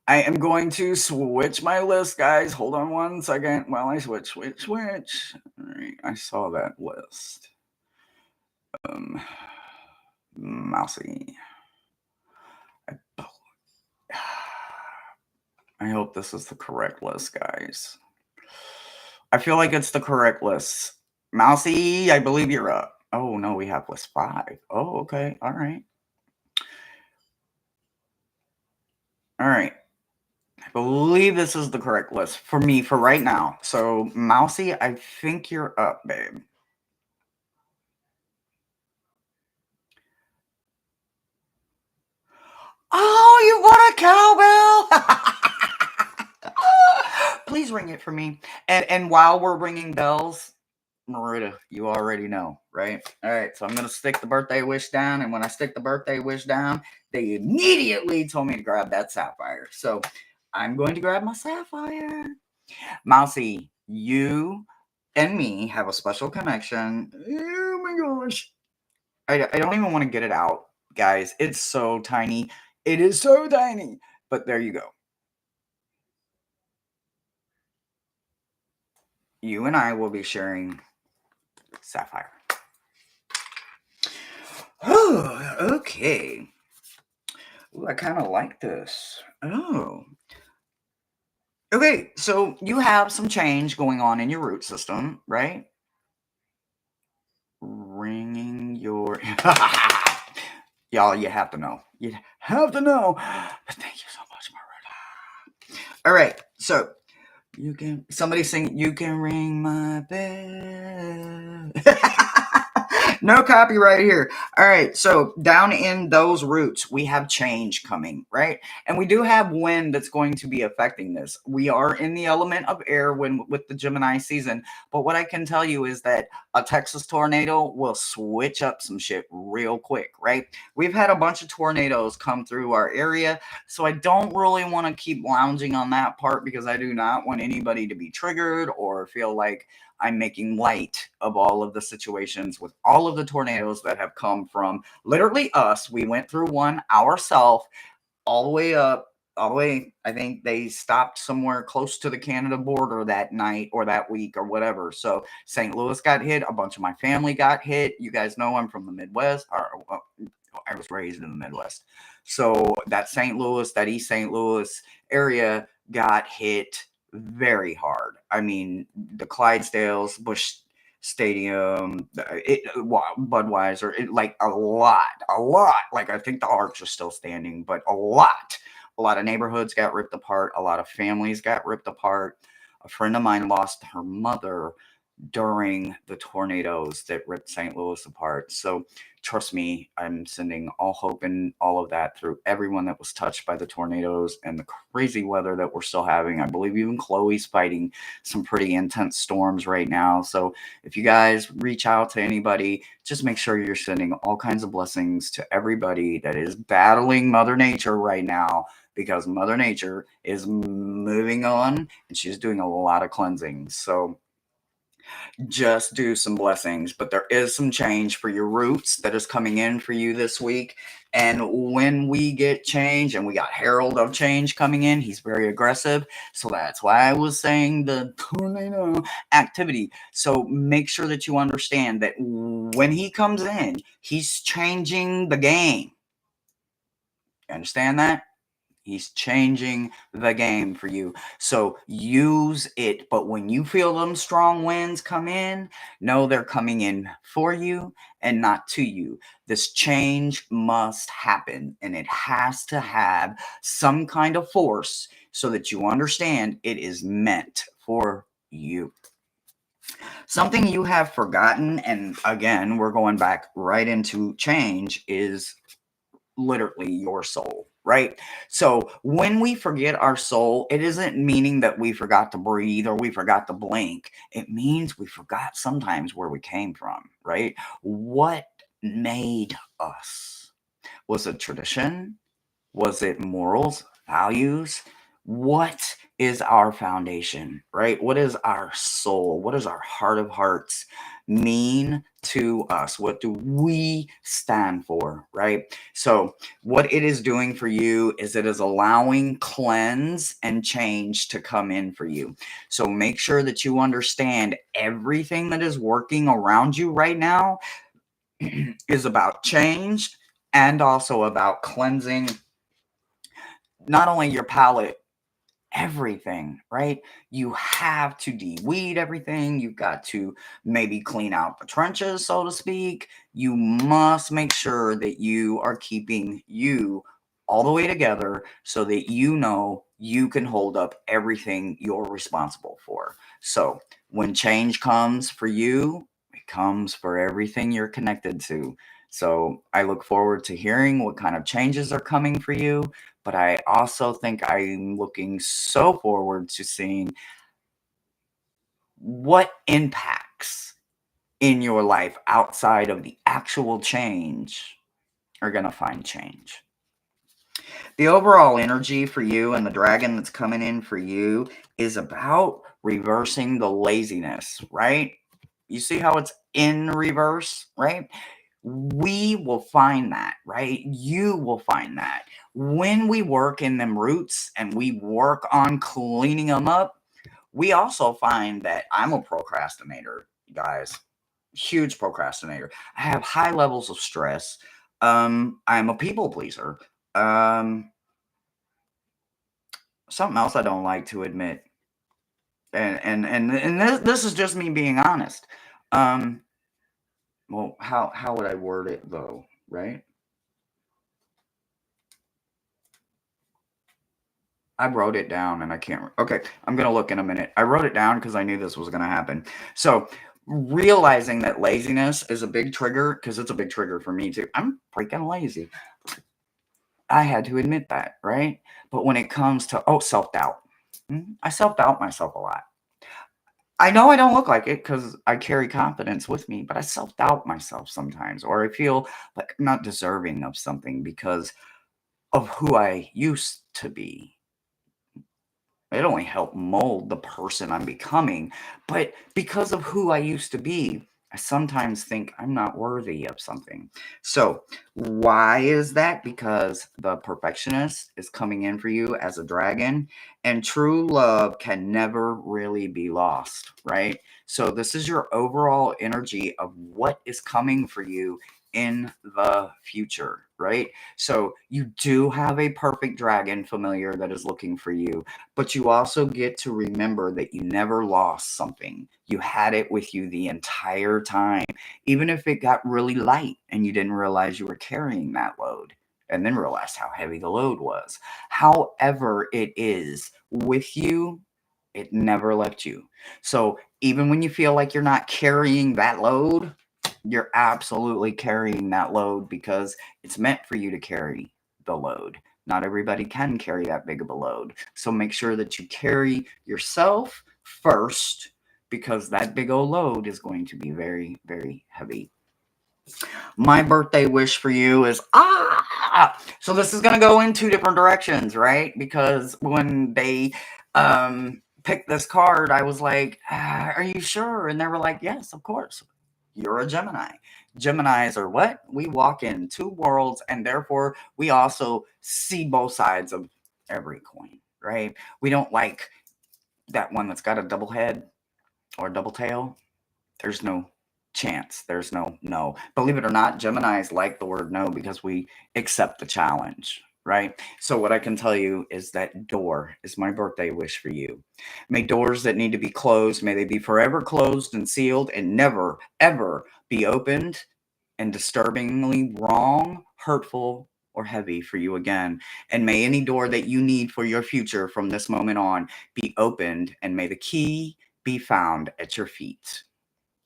I am going to switch my list, guys. Hold on one second while I switch. All right, I saw that list. Um, Mousy. I hope this is the correct list, guys. I feel like it's the correct list. Mousy, I believe you're up. Oh, no, we have list 5. Oh, okay. All right. All right. I believe this is the correct list for me for right now. So, Mousy, I think you're up, babe. Oh, you bought a cowbell! Please ring it for me. And while we're ringing bells, Marita, you already know, right? All right, so I'm gonna stick the birthday wish down, and when I stick the birthday wish down, they immediately told me to grab that sapphire. So I'm going to grab my sapphire. Mousy, you and me have a special connection. Oh my gosh. I don't even want to get it out, guys. It's so tiny. It is so tiny. But there you go. You and I will be sharing sapphire. Oh, okay. Ooh, I kind of like this. Oh. Okay, so you have some change going on in your root system, right? Ringing your. Y'all, you have to know. You have to know. But thank you so much, Marita. All right, so you can. Somebody sing. You can ring my bell. No copyright here. All right, so down in those roots, we have change coming, right? And we do have wind that's going to be affecting this. We are in the element of air when with the Gemini season, but what I can tell you is that a Texas tornado will switch up some shit real quick, right? We've had a bunch of tornadoes come through our area, so I don't really want to keep lounging on that part because I do not want anybody to be triggered or feel like I'm making light of all of the situations with all of the tornadoes that have come from literally us. We went through one ourselves all the way up, all the way. I think they stopped somewhere close to the Canada border that night or that week or whatever. So St. Louis got hit. A bunch of my family got hit. You guys know I'm from the Midwest. I was raised in the Midwest. So that St. Louis, that East St. Louis area got hit very hard. I mean, the Clydesdales, Busch Stadium, Budweiser, like a lot. Like I think the arcs are still standing, but a lot. A lot of neighborhoods got ripped apart. A lot of families got ripped apart. A friend of mine lost her mother during the tornadoes that ripped St. Louis apart. So trust me, I'm sending all hope and all of that through everyone that was touched by the tornadoes and the crazy weather that we're still having. I believe even Chloe's fighting some pretty intense storms right now. So if you guys reach out to anybody, just make sure you're sending all kinds of blessings to everybody that is battling Mother Nature right now because Mother Nature is moving on and she's doing a lot of cleansing. So just do some blessings, but there is some change for your roots that is coming in for you this week. And when we get change, and we got Herald of Change coming in, he's very aggressive. So that's why I was saying the tornado activity. So make sure that you understand that when he comes in, he's changing the game. You understand that? He's changing the game for you. So use it. But when you feel them strong winds come in, know they're coming in for you and not to you. This change must happen and it has to have some kind of force so that you understand it is meant for you. Something you have forgotten, and again, we're going back right into change, is literally your soul, right? So when we forget our soul, it isn't meaning that we forgot to breathe or we forgot to blink. It means we forgot sometimes where we came from, right? What made us? Was it tradition? Was it morals, values? What is our foundation, right? What is our soul? What does our heart of hearts mean to us? What do we stand for, right? So, what it is doing for you is it is allowing cleanse and change to come in for you. So, make sure that you understand everything that is working around you right now is about change and also about cleansing not only your palate, everything, right? You have to de-weed everything. You've got to maybe clean out the trenches, so to speak. You must make sure that you are keeping you all the way together so that you know you can hold up everything you're responsible for. So when change comes for you, it comes for everything you're connected to. So I look forward to hearing what kind of changes are coming for you. But I also think I'm looking so forward to seeing what impacts in your life outside of the actual change are going to find change. The overall energy for you and the dragon that's coming in for you is about reversing the laziness, right? You see how it's in reverse, right? We will find that, right? You will find that. When we work in them roots and we work on cleaning them up, we also find that I'm a procrastinator, guys. Huge procrastinator. I have high levels of stress. I'm a people pleaser. Um, Something else I don't like to admit, and this is just me being honest. Um, well, how would I word it though, right? I wrote it down and I can't. Okay, I'm going to look in a minute. I wrote it down because I knew this was going to happen. So, realizing that laziness is a big trigger, because it's a big trigger for me too. I'm freaking lazy. I had to admit that, right? But when it comes to, self doubt, I self doubt myself a lot. I know I don't look like it because I carry confidence with me, but I self doubt myself sometimes, or I feel like I'm not deserving of something because of who I used to be. It only helped mold the person I'm becoming. But because of who I used to be, I sometimes think I'm not worthy of something. So, why is that? Because the perfectionist is coming in for you as a dragon, and true love can never really be lost, right? So, this is your overall energy of what is coming for you in the future, right? So, you do have a perfect dragon familiar that is looking for you, but you also get to remember that you never lost something. You had it with you the entire time, even if it got really light and you didn't realize you were carrying that load and then realized how heavy the load was. However, it is with you, it never left you. So even when you feel like you're not carrying that load, you're absolutely carrying that load because it's meant for you to carry the load. Not everybody can carry that big of a load. So make sure that you carry yourself first because that big old load is going to be very, very heavy. My birthday wish for you is so this is going to go in two different directions, right? Because when they picked this card, I was like, are you sure? And they were like, yes, of course. You're a Gemini. Geminis are what? We walk in two worlds, and therefore we also see both sides of every coin, right? We don't like that one that's got a double head or a double tail. There's no chance. There's no. Believe it or not, Geminis like the word no because we accept the challenge, right? So what I can tell you is that door is my birthday wish for you. May doors that need to be closed, may they be forever closed and sealed and never, ever be opened and disturbingly wrong, hurtful, or heavy for you again. And may any door that you need for your future from this moment on be opened, and may the key be found at your feet.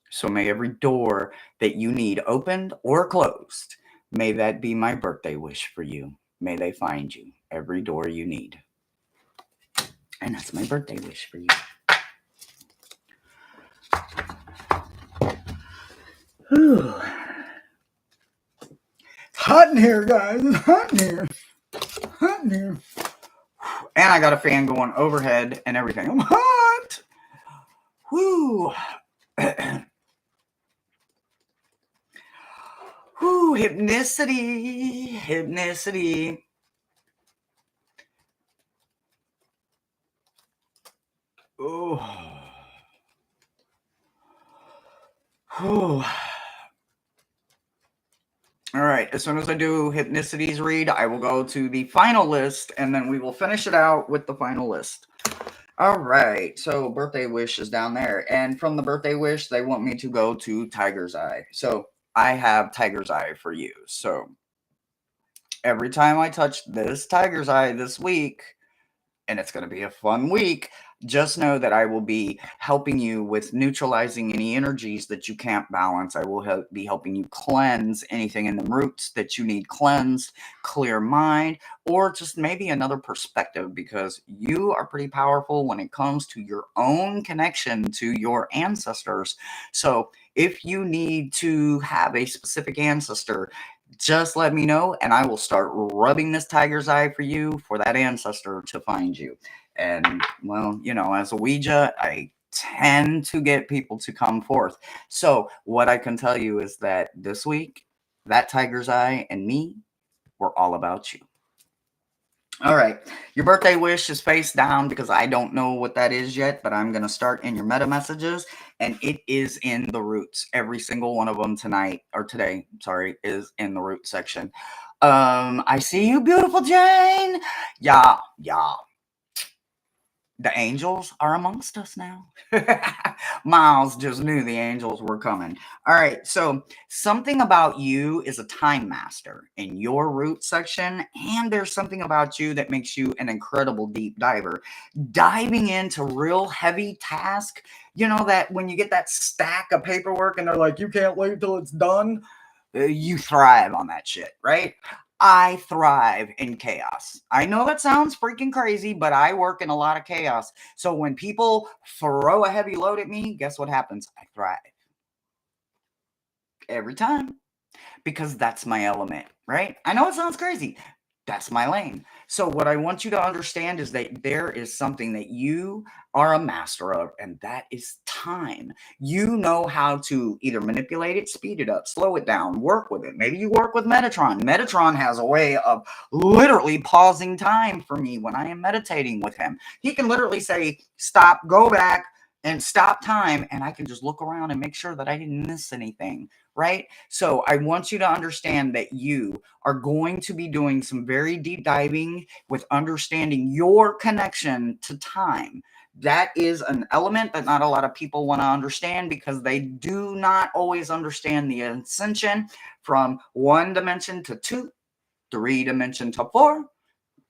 So may every door that you need opened or closed, may that be my birthday wish for you. May they find you every door you need. And that's my birthday wish for you. Whew. Hot in here, guys. It's hot in here. Hot in here. And I got a fan going overhead and everything. I'm hot. Whoo. Whoo, hypnicity. Hypnicity. Oh. Whew. All right. As soon as I do Hypnicity's read, I will go to the final list and then we will finish it out with the final list. All right. So, birthday wish is down there. And from the birthday wish, they want me to go to Tiger's Eye. So, I have Tiger's Eye for you. So, every time I touch this Tiger's Eye this week, and it's going to be a fun week. Just know that I will be helping you with neutralizing any energies that you can't balance. I will be helping you cleanse anything in the roots that you need cleansed, clear mind, or just maybe another perspective, because you are pretty powerful when it comes to your own connection to your ancestors. So if you need to have a specific ancestor, just let me know and I will start rubbing this Tiger's Eye for you for that ancestor to find you. And, well, you know, as a Ouija, I tend to get people to come forth. So what I can tell you is that this week, that Tiger's Eye and me, we're all about you. All right. Your birthday wish is face down because I don't know what that is yet, but I'm going to start in your meta messages and it is in the roots. Every single one of them tonight or today, sorry, is in the root section. I see you, beautiful Jane. Yeah. The angels are amongst us now. Miles just knew the angels were coming. All right. So something about you is a time master in your root section. And there's something about you that makes you an incredible deep diver. Diving into real heavy task. You know that when you get that stack of paperwork and they're like, you can't wait till it's done. You thrive on that shit, right? I thrive in chaos. I know that sounds freaking crazy, but I work in a lot of chaos. So when people throw a heavy load at me, guess what happens? I thrive. Every time. Because that's my element, right? I know it sounds crazy. That's my lane. So what I want you to understand is that there is something that you are a master of, and that is time. You know how to either manipulate it, speed it up, slow it down, work with it. Maybe you work with Metatron. Metatron has a way of literally pausing time for me when I am meditating with him. He can literally say, stop, go back, and stop time, and I can just look around and make sure that I didn't miss anything, right? So I want you to understand that you are going to be doing some very deep diving with understanding your connection to time. That is an element that not a lot of people want to understand because they do not always understand the ascension from 1 dimension to 2, 3 dimension to 4,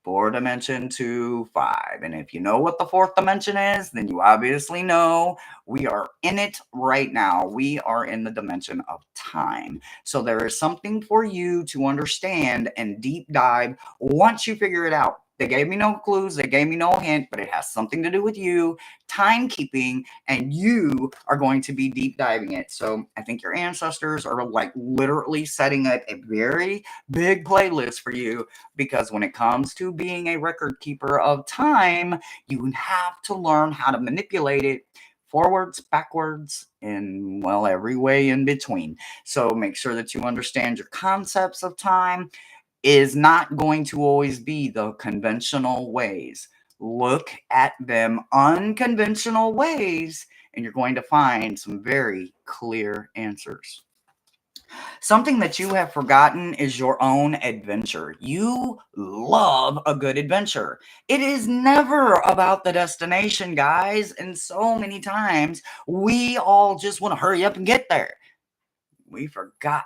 4 dimension to 5. And if you know what the 4th dimension is, then you obviously know we are in it right now. We are in the dimension of time. So there is something for you to understand and deep dive once you figure it out. They gave me no clues, they gave me no hint, but it has something to do with you, timekeeping, and you are going to be deep diving it. So I think your ancestors are like literally setting up a very big playlist for you, because when it comes to being a record keeper of time, you have to learn how to manipulate it forwards, backwards, and, well, every way in between. So make sure that you understand your concepts of time is not going to always be the conventional ways. Look at them unconventional ways, and you're going to find some very clear answers. Something that you have forgotten is your own adventure. You love a good adventure. It is never about the destination, guys. And so many times we all just want to hurry up and get there. We forgot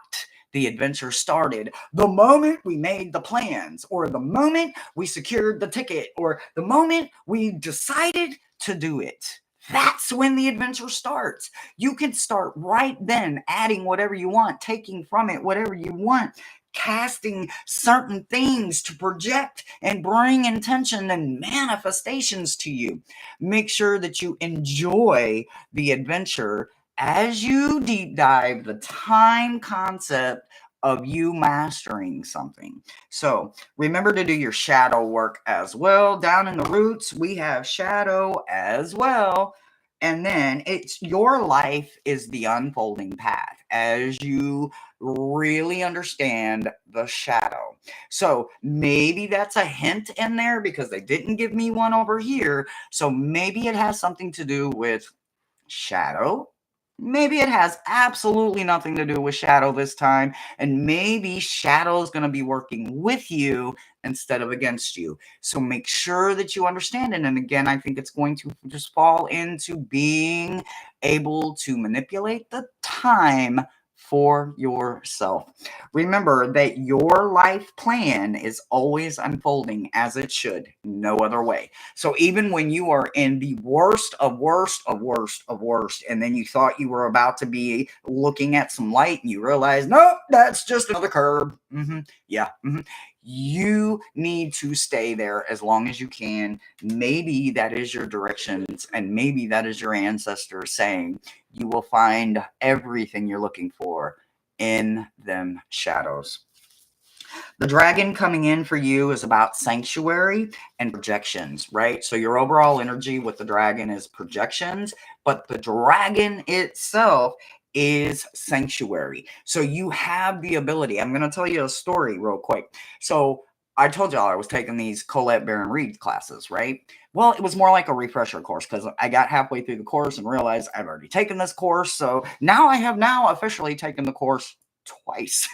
the adventure started the moment we made the plans, or the moment we secured the ticket, or the moment we decided to do it. That's when the adventure starts. You can start right then, adding whatever you want, taking from it whatever you want, casting certain things to project and bring intention and manifestations to you. Make sure that you enjoy the adventure as you deep dive the time concept of you mastering something. So remember to do your shadow work as well. Down in the roots, we have shadow as well. And then it's your life is the unfolding path as you really understand the shadow. So maybe that's a hint in there because they didn't give me one over here. So maybe it has something to do with shadow. Maybe it has absolutely nothing to do with shadow this time. And maybe shadow is going to be working with you instead of against you. So make sure that you understand it. And again, I think it's going to just fall into being able to manipulate the time for yourself. Remember that your life plan is always unfolding as it should, no other way. So even when you are in the worst of worst of worst of worst, and then you thought you were about to be looking at some light and you realize, nope, that's just another curb. Yeah. You need to stay there as long as you can. Maybe that is your directions, and maybe that is your ancestors saying you will find everything you're looking for in them shadows. The dragon coming in for you is about sanctuary and projections, right? So your overall energy with the dragon is projections, but the dragon itself is sanctuary. So you have the ability. I'm going to tell you a story real quick. So I told y'all I was taking these Colette Baron Reed classes, right? Well, it was more like a refresher course because I got halfway through the course and realized I've already taken this course. So now I have now officially taken the course twice.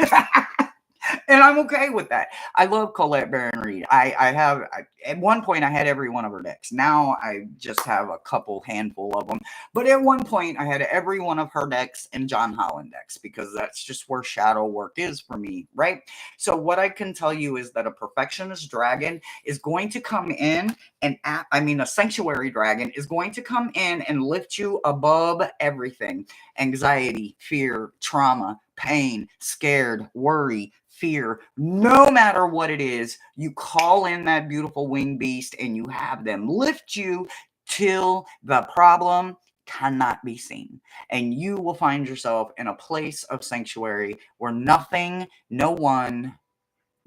And I'm okay with that. I love Colette Baron Reed. At one point I had every one of her decks. Now I just have a couple handful of them. But at one point I had every one of her decks and John Holland decks because that's just where shadow work is for me, right? So what I can tell you is that a perfectionist dragon is going to come in and a sanctuary dragon is going to come in and lift you above everything. Anxiety, fear, trauma, pain, scared, worry, fear, no matter what it is, you call in that beautiful winged beast and you have them lift you till the problem cannot be seen. And you will find yourself in a place of sanctuary where nothing, no one,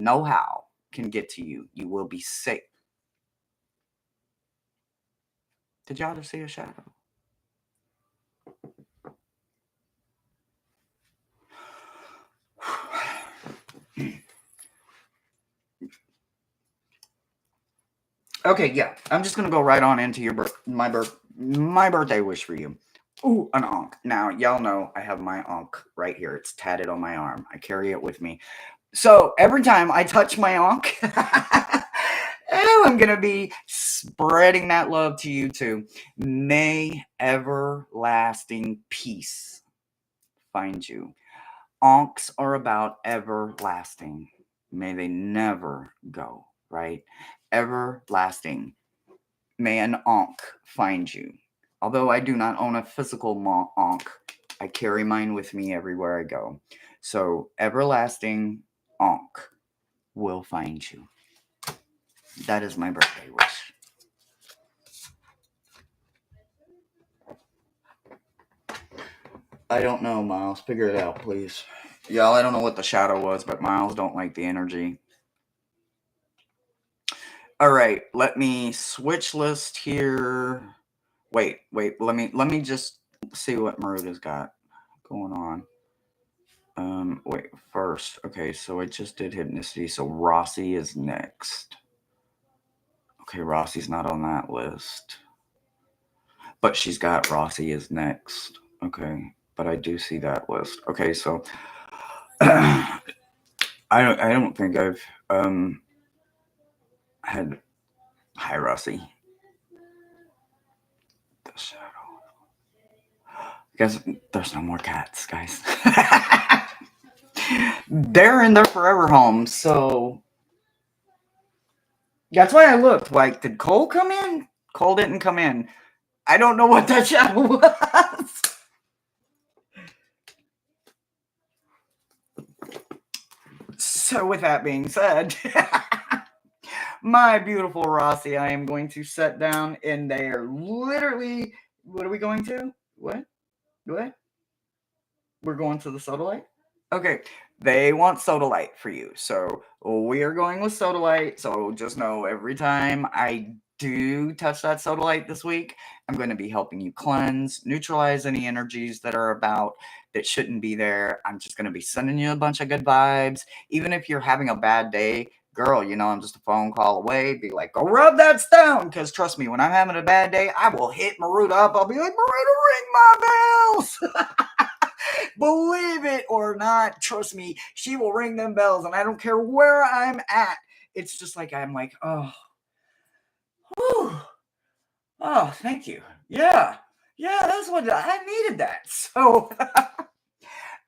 no how can get to you. You will be safe. Did y'all just see a shadow? Okay, yeah. I'm just gonna go right on into my birthday wish for you. Ooh, an Ankh. Now, y'all know I have my Ankh right here. It's tatted on my arm. I carry it with me. So every time I touch my Ankh, I'm gonna be spreading that love to you too. May everlasting peace find you. Ankhs are about everlasting. May they never go, right? Everlasting. May an Ankh find you. Although I do not own a physical Ankh, I carry mine with me everywhere I go. So everlasting Ankh will find you. That is my birthday wish. I don't know, Miles. Figure it out, please. Y'all, I don't know what the shadow was, but Miles don't like the energy. All right, let me switch list here. Wait. Let me just see what Maruda's got going on. Wait, first. Okay, so I just did Hypnicity, so Rossi is next. Okay, Rossi's not on that list. But she's got Rossi is next. Okay, but I do see that list. Okay, so I don't think I've had hi Rossi. The shadow. I guess there's no more cats, guys. They're in their forever home, so that's why I looked. Like, did Cole come in? Cole didn't come in. I don't know what that shadow was. So, with that being said, my beautiful Rossi, I am going to set down in there. Literally, what are we going to? What? We're going to the satellite? Okay, they want Sodalite for you. So we are going with Sodalite. So just know every time I do touch that Sodalite this week, I'm going to be helping you cleanse, neutralize any energies that are about that shouldn't be there. I'm just going to be sending you a bunch of good vibes. Even if you're having a bad day, girl, I'm just a phone call away. Be like, go rub that stone. Because trust me, when I'm having a bad day, I will hit Maruta up. I'll be like, Maruta, ring my bells. Believe it or not, trust me, she will ring them bells, and I don't care where I'm at. It's just like I'm like, oh, whew, oh, thank you. Yeah, that's what I needed that. So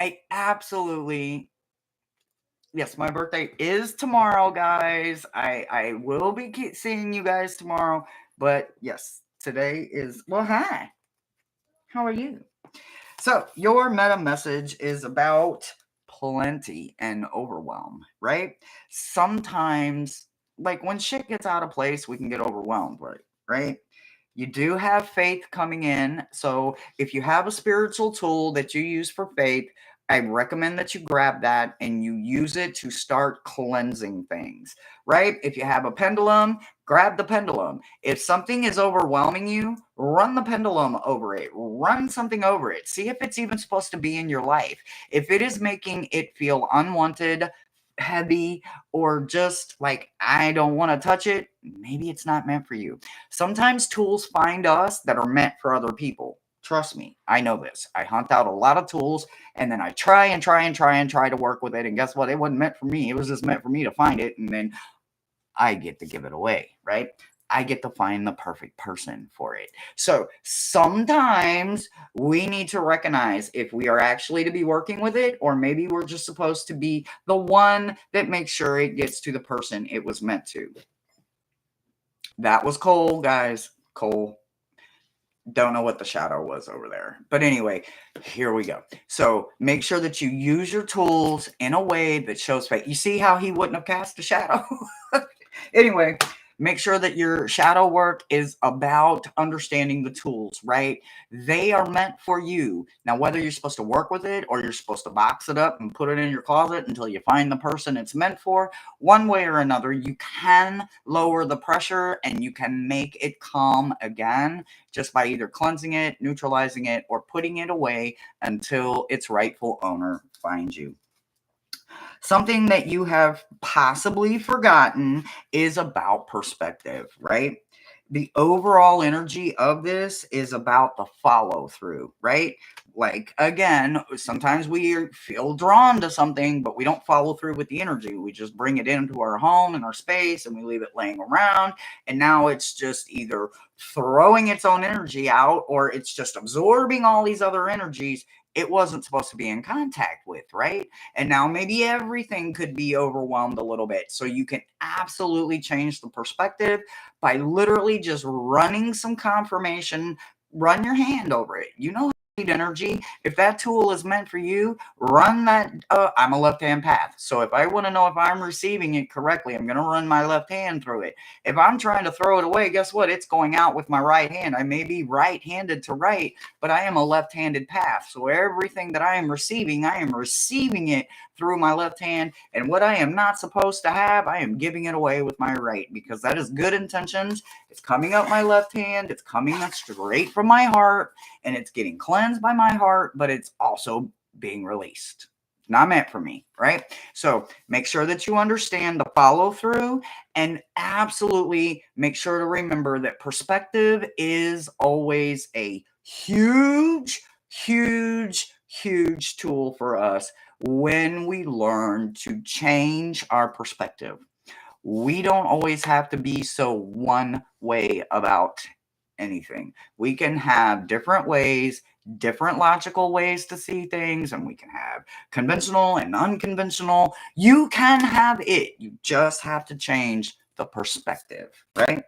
I absolutely, yes, my birthday is tomorrow, guys. I will be seeing you guys tomorrow, but yes, today is, well, hi. How are you? So, your meta message is about plenty and overwhelm, right? Sometimes, like when shit gets out of place, we can get overwhelmed, right? Right? You do have faith coming in. So, if you have a spiritual tool that you use for faith, I recommend that you grab that and you use it to start cleansing things, right? If you have a pendulum, grab the pendulum. If something is overwhelming you, run the pendulum over it. Run something over it. See if it's even supposed to be in your life. If it is making it feel unwanted, heavy, or just like, I don't want to touch it, maybe it's not meant for you. Sometimes tools find us that are meant for other people. Trust me, I know this. I hunt out a lot of tools and then I try and try and try and try to work with it. And guess what? It wasn't meant for me. It was just meant for me to find it. And then I get to give it away, right? I get to find the perfect person for it. So sometimes we need to recognize if we are actually to be working with it, or maybe we're just supposed to be the one that makes sure it gets to the person it was meant to. That was Cole, guys. Cole. Don't know what the shadow was over there. But anyway, here we go. So make sure that you use your tools in a way that shows faith. You see how he wouldn't have cast a shadow? Anyway, make sure that your shadow work is about understanding the tools, right? They are meant for you. Now, whether you're supposed to work with it or you're supposed to box it up and put it in your closet until you find the person it's meant for, one way or another, you can lower the pressure and you can make it calm again just by either cleansing it, neutralizing it, or putting it away until its rightful owner finds you. Something that you have possibly forgotten is about perspective, right? The overall energy of this is about the follow through, right? Like, again, sometimes we feel drawn to something, but we don't follow through with the energy. We just bring it into our home and our space and we leave it laying around. And now it's just either throwing its own energy out or it's just absorbing all these other energies it wasn't supposed to be in contact with, right? And now maybe everything could be overwhelmed a little bit. So you can absolutely change the perspective by literally just running some confirmation, run your hand over it. You know, energy. If that tool is meant for you, run that. I'm a left hand path. So if I want to know if I'm receiving it correctly, I'm going to run my left hand through it. If I'm trying to throw it away, guess what? It's going out with my right hand. I may be right handed to write, but I am a left handed path. So everything that I am receiving it through my left hand. And what I am not supposed to have, I am giving it away with my right because that is good intentions. It's coming up my left hand. It's coming straight from my heart and it's getting cleansed by my heart, but it's also being released. Not meant for me, right? So make sure that you understand the follow through and absolutely make sure to remember that perspective is always a huge, huge, huge tool for us when we learn to change our perspective. We don't always have to be so one way about anything. We can have different ways, different logical ways to see things, and we can have conventional and unconventional. You can have it. You just have to change the perspective, right?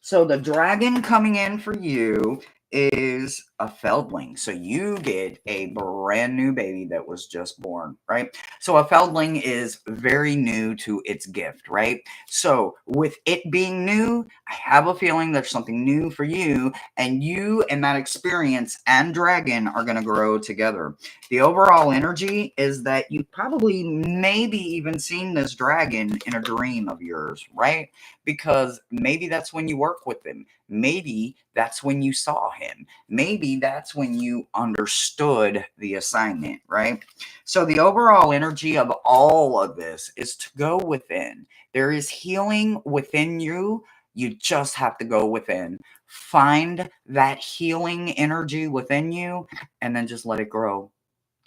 So the dragon coming in for you is a feldling. So you get a brand new baby that was just born, right? So a feldling is very new to its gift, right? So with it being new, I have a feeling there's something new for you, and you and that experience and dragon are going to grow together. The overall energy is that you probably maybe even seen this dragon in a dream of yours, right? Because maybe that's when you work with him. Maybe that's when you saw him. Maybe that's when you understood the assignment, right? So, the overall energy of all of this is to go within. There is healing within you. You just have to go within. Find that healing energy within you and then just let it grow.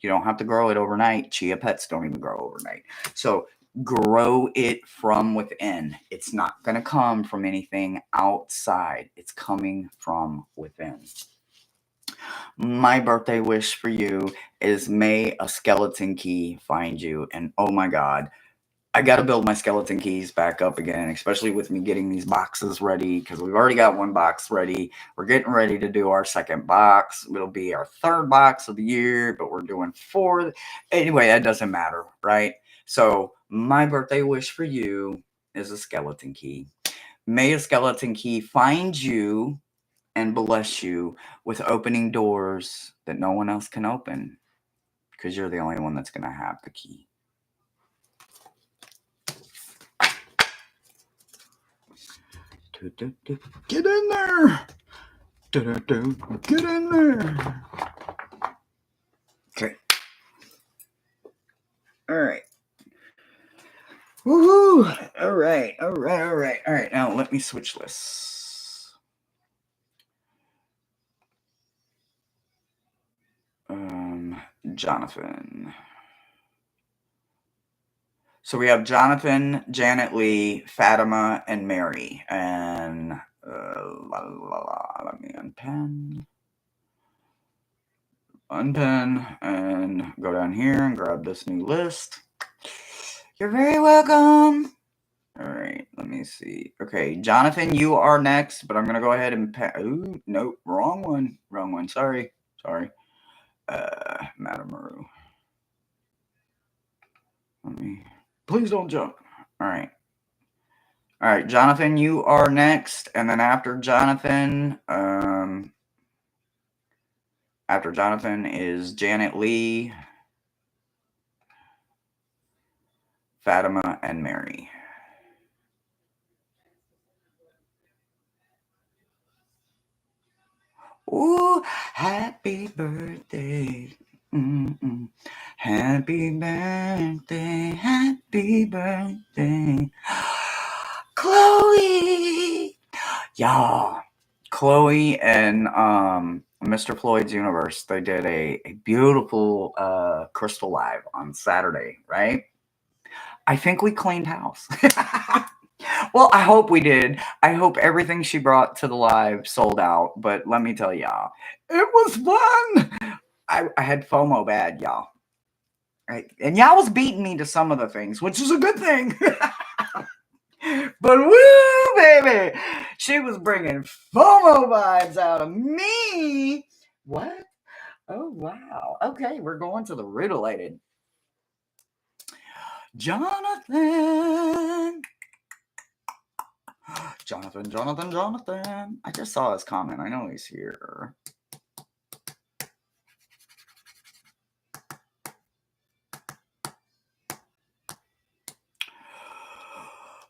You don't have to grow it overnight. Chia pets don't even grow overnight. So grow it from within. It's not going to come from anything outside. It's coming from within. My birthday wish for you is may a skeleton key find you. And oh my God, I got to build my skeleton keys back up again, especially with me getting these boxes ready because we've already got one box ready. We're getting ready to do our second box. It'll be our third box of the year, but we're doing four. Anyway, that doesn't matter, right? So, my birthday wish for you is a skeleton key. May a skeleton key find you and bless you with opening doors that no one else can open because you're the only one that's going to have the key. Get in there! Get in there! Okay. All right. Woohoo! All right. Now let me switch lists. Jonathan. So we have Jonathan, Janet Lee, Fatima, and Mary. And let me unpin, and go down here and grab this new list. You're very welcome. All right, let me see. Okay, Jonathan, you are next, but I'm gonna go ahead and ooh, nope, wrong one. Sorry. Madame Maru. Please don't jump. All right, Jonathan, you are next, and then after Jonathan is Janet Lee, Fatima, and Mary. Ooh, happy birthday. Mm-mm. Happy birthday. Chloe. Y'all, Chloe and Mr. Floyd's Universe, they did a beautiful crystal live on Saturday, right? I think we cleaned house. Well, I hope we did. I hope everything she brought to the live sold out. But let me tell y'all, it was fun. I had FOMO bad, y'all. Right? And y'all was beating me to some of the things, which is a good thing. But woo, baby, she was bringing FOMO vibes out of me. What? Oh, wow. Okay, we're going to the riddle-ated. Jonathan. Jonathan. I just saw his comment. I know he's here.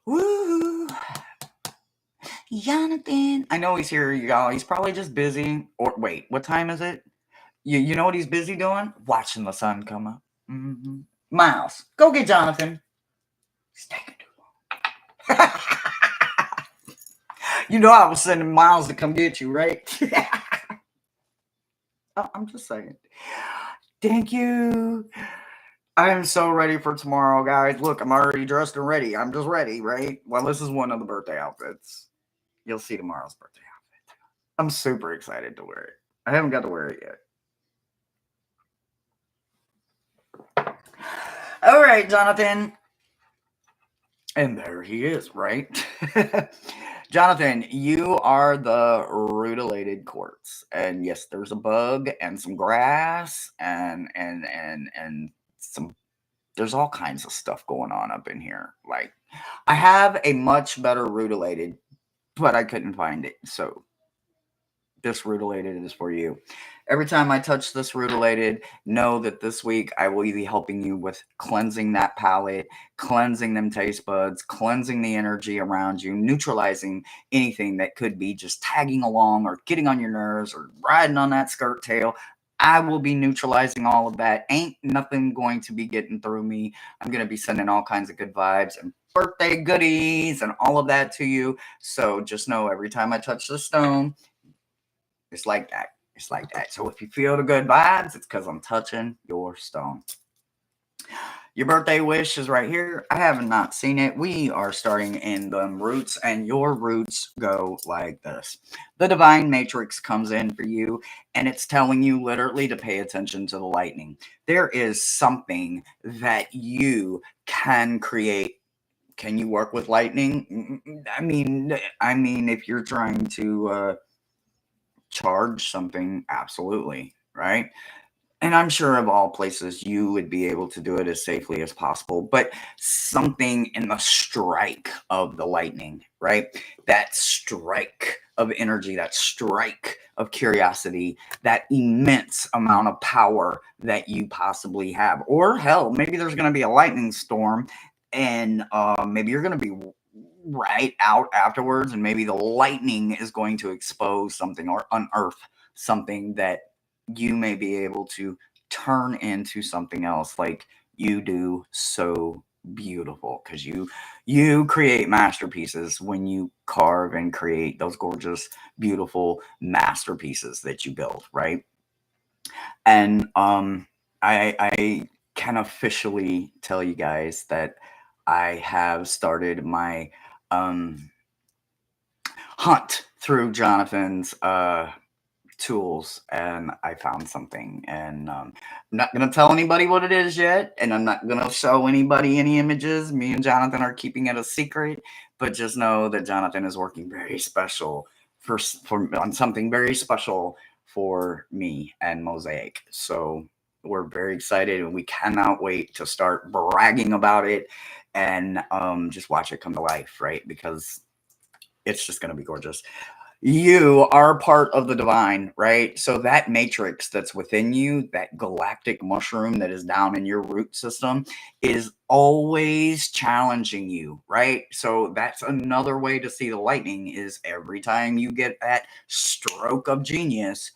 Woo! Jonathan. I know he's here, y'all. He's probably just busy. Or wait, what time is it? You know what he's busy doing? Watching the sun come up. Mm-hmm. Miles, go get Jonathan. He's taking too long. You know I was sending Miles to come get you, right? I'm just saying. Thank you. I am so ready for tomorrow, guys. Look, I'm already dressed and ready. I'm just ready, right? Well, this is one of the birthday outfits. You'll see tomorrow's birthday outfit. I'm super excited to wear it. I haven't got to wear it yet. All right, Jonathan. And there he is, right? Jonathan, you are the rutilated quartz, and yes, there's a bug and some grass and some. There's all kinds of stuff going on up in here. Like, I have a much better rutilated, but I couldn't find it, so this rutilated is for you. Every time I touch this rutilated, know that this week I will be helping you with cleansing that palate, cleansing them taste buds, cleansing the energy around you, neutralizing anything that could be just tagging along or getting on your nerves or riding on that skirt tail. I will be neutralizing all of that. Ain't nothing going to be getting through me. I'm going to be sending all kinds of good vibes and birthday goodies and all of that to you. So just know every time I touch the stone, it's like that. It's like that. So if you feel the good vibes, it's because I'm touching your stone. Your birthday wish is right here. I have not seen it. We are starting in the roots, and your roots go like this. The divine matrix comes in for you, and it's telling you literally to pay attention to the lightning. There is something that you can create. Can you work with lightning? I mean, if you're trying to charge something, absolutely, right? And I'm sure of all places you would be able to do it as safely as possible, but something in the strike of the lightning, right? That strike of energy, that strike of curiosity, that immense amount of power that you possibly have. Or hell, maybe there's going to be a lightning storm, and maybe you're going to be right out afterwards, and maybe the lightning is going to expose something or unearth something that you may be able to turn into something else, like you do so beautiful, because you create masterpieces when you carve and create those gorgeous, beautiful masterpieces that you build, right? And I can officially tell you guys that I have started my um hunt through Jonathan's tools, and I found something, and I'm not gonna tell anybody what it is yet, and I'm not gonna show anybody any images. Me and Jonathan are keeping it a secret, but just know that Jonathan is working very special for on something very special for me and Mosaic. So we're very excited, and we cannot wait to start bragging about it and just watch it come to life, right? Because it's just going to be gorgeous. You are part of the divine, right? So that matrix that's within you, that galactic mushroom that is down in your root system, is always challenging you, right? So that's another way to see the lightning, is every time you get that stroke of genius,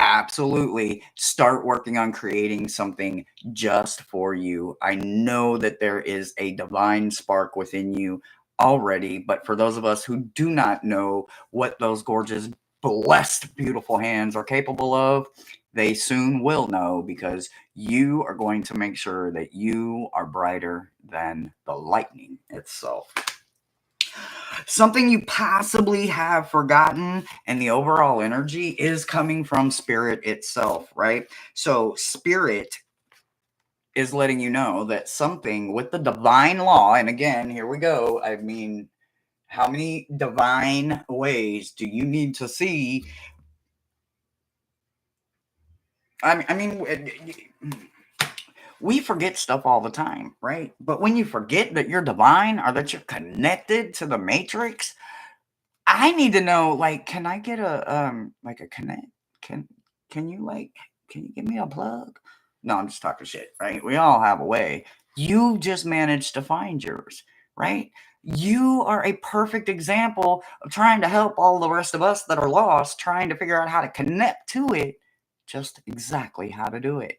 absolutely start working on creating something just for you. I know that there is a divine spark within you already, but for those of us who do not know what those gorgeous, blessed, beautiful hands are capable of, they soon will know, because you are going to make sure that you are brighter than the lightning itself. Something you possibly have forgotten, and the overall energy is coming from spirit itself, right? So, spirit is letting you know that something with the divine law, and again, here we go. I mean, how many divine ways do you need to see? I mean, we forget stuff all the time, right? But when you forget that you're divine, or that you're connected to the matrix, I need to know, like, can I get a connect? Can can you like can you give me a plug? No, I'm just talking shit, right? We all have a way. You just managed to find yours, right? You are a perfect example of trying to help all the rest of us that are lost, trying to figure out how to connect to it, just exactly how to do it.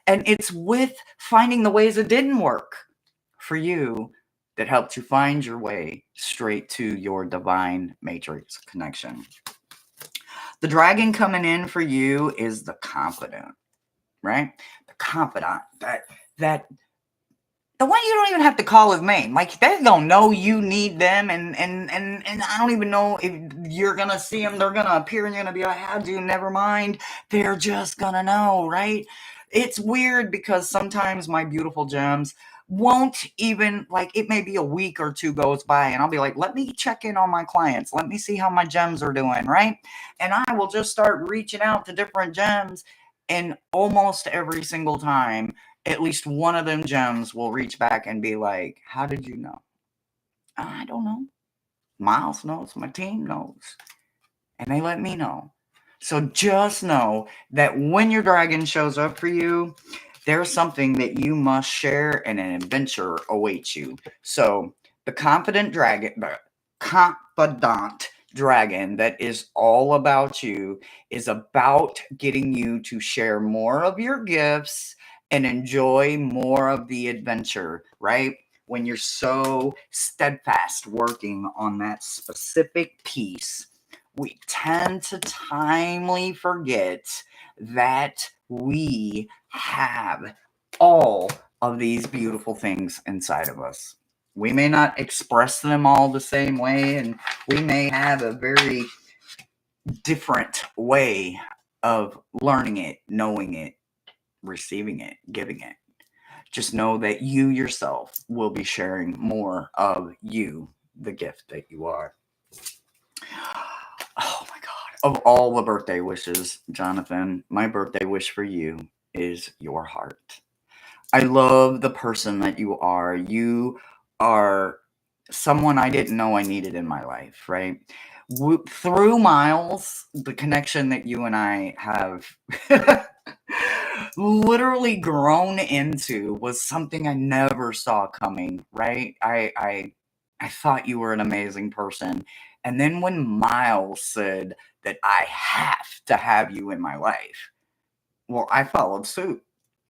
And it's with finding the ways it didn't work for you that helped you find your way straight to your divine matrix connection. The dragon coming in for you is the confidant, right? The confidant, that the one you don't even have to call his name. Like, they don't know you need them, and I don't even know if you're gonna see them. They're gonna appear, and you're gonna be like, "How do? Never mind." They're just gonna know, right? It's weird because sometimes my beautiful gems, won't even, like, it may be a week or two goes by and I'll be like, let me check in on my clients. Let me see how my gems are doing, right? And I will just start reaching out to different gems. And almost every single time, at least one of them gems will reach back and be like, how did you know? I don't know. Miles knows. My team knows. And they let me know. So just know that when your dragon shows up for you, there's something that you must share and an adventure awaits you. So the confident dragon that is all about you is about getting you to share more of your gifts and enjoy more of the adventure, right? When you're so steadfast working on that specific piece, we tend to timely forget that we have all of these beautiful things inside of us. We may not express them all the same way, and we may have a very different way of learning it, knowing it, receiving it, giving it. Just know that you yourself will be sharing more of you, the gift that you are. Oh my God. Of all the birthday wishes, Jonathan, my birthday wish for you is your heart. I love the person that you are. You are someone I didn't know I needed in my life, right? Through Miles, the connection that you and I have literally grown into was something I never saw coming, right? I thought you were an amazing person. And then when Miles said that I have to have you in my life, well, I followed suit.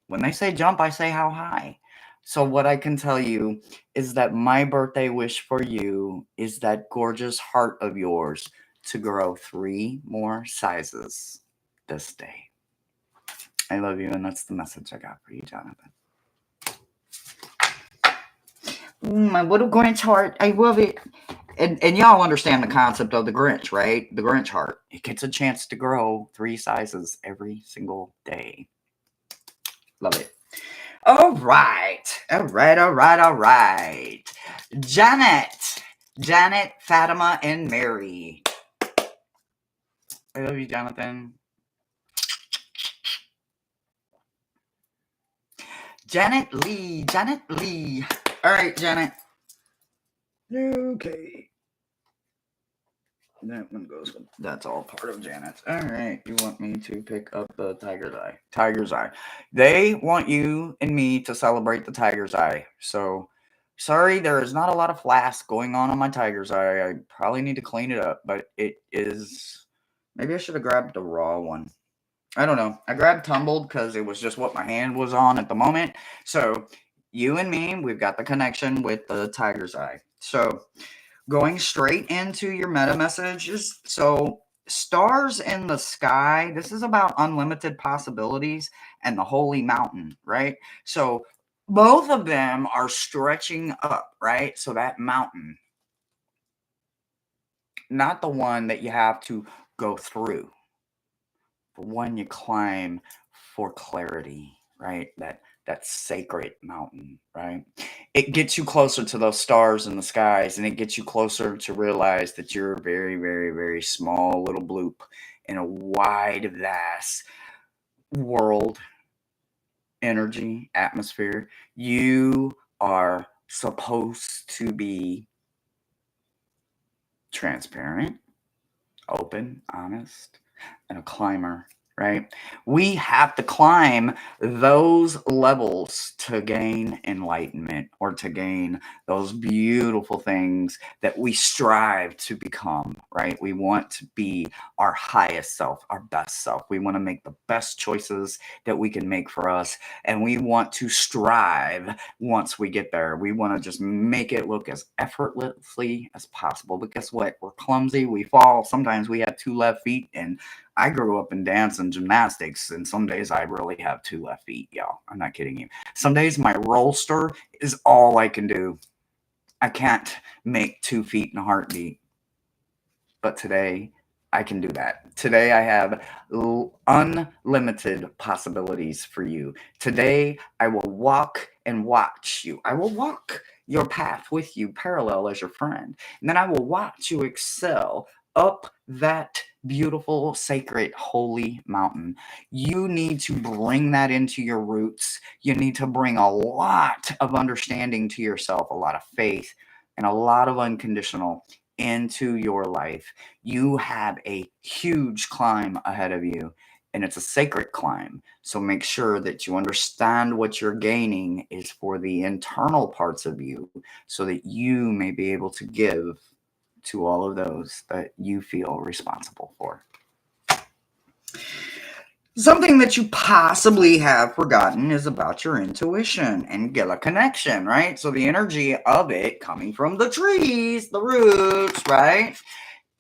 When they say jump, I say how high. So what I can tell you is that my birthday wish for you is that gorgeous heart of yours to grow 3 more sizes this day. I love you, and that's the message I got for you, Jonathan. My little Grinch heart, I love it. And y'all understand the concept of the Grinch, right? The Grinch heart. It gets a chance to grow 3 sizes every single day. Love it. All right. All right. All right. All right. Janet, Fatima, and Mary. I love you, Jonathan. Janet Lee. All right, Janet. Okay. That one goes with, that's all part of Janet's. All right. You want me to pick up the tiger's eye? Tiger's eye. They want you and me to celebrate the tiger's eye. So, sorry, there is not a lot of flask going on my tiger's eye. I probably need to clean it up, but it is. Maybe I should have grabbed the raw one. I don't know. I grabbed tumbled because it was just what my hand was on at the moment. So, you and me, we've got the connection with the tiger's eye. So, going straight into your meta messages. So, stars in the sky, this is about unlimited possibilities and the holy mountain, right? So, both of them are stretching up, right? So, that mountain, not the one that you have to go through, the one you climb for clarity, right? That sacred mountain, right? It gets you closer to those stars in the skies, and it gets you closer to realize that you're a very, very, very small little bloop in a wide, vast world, energy, atmosphere. You are supposed to be transparent, open, honest, and a climber, right? We have to climb those levels to gain enlightenment or to gain those beautiful things that we strive to become, right? We want to be our highest self, our best self. We want to make the best choices that we can make for us. And we want to strive once we get there. We want to just make it look as effortlessly as possible. But guess what? We're clumsy. We fall. Sometimes we have 2 left feet. And I grew up in dance and gymnastics, and some days I really have 2 left feet, y'all. I'm not kidding you. Some days my rollster is all I can do. I can't make 2 feet in a heartbeat. But today I can do that. Today I have unlimited possibilities for you. Today I will walk and watch you. I will walk your path with you, parallel as your friend. And then I will watch you excel up that beautiful, sacred, holy mountain. You need to bring that into your roots. You need to bring a lot of understanding to yourself, a lot of faith, and a lot of unconditional into your life. You have a huge climb ahead of you, and it's a sacred climb. So make sure that you understand what you're gaining is for the internal parts of you so that you may be able to give to all of those that you feel responsible for. Something that you possibly have forgotten is about your intuition and get a connection, right? So the energy of it coming from the trees, the roots, right?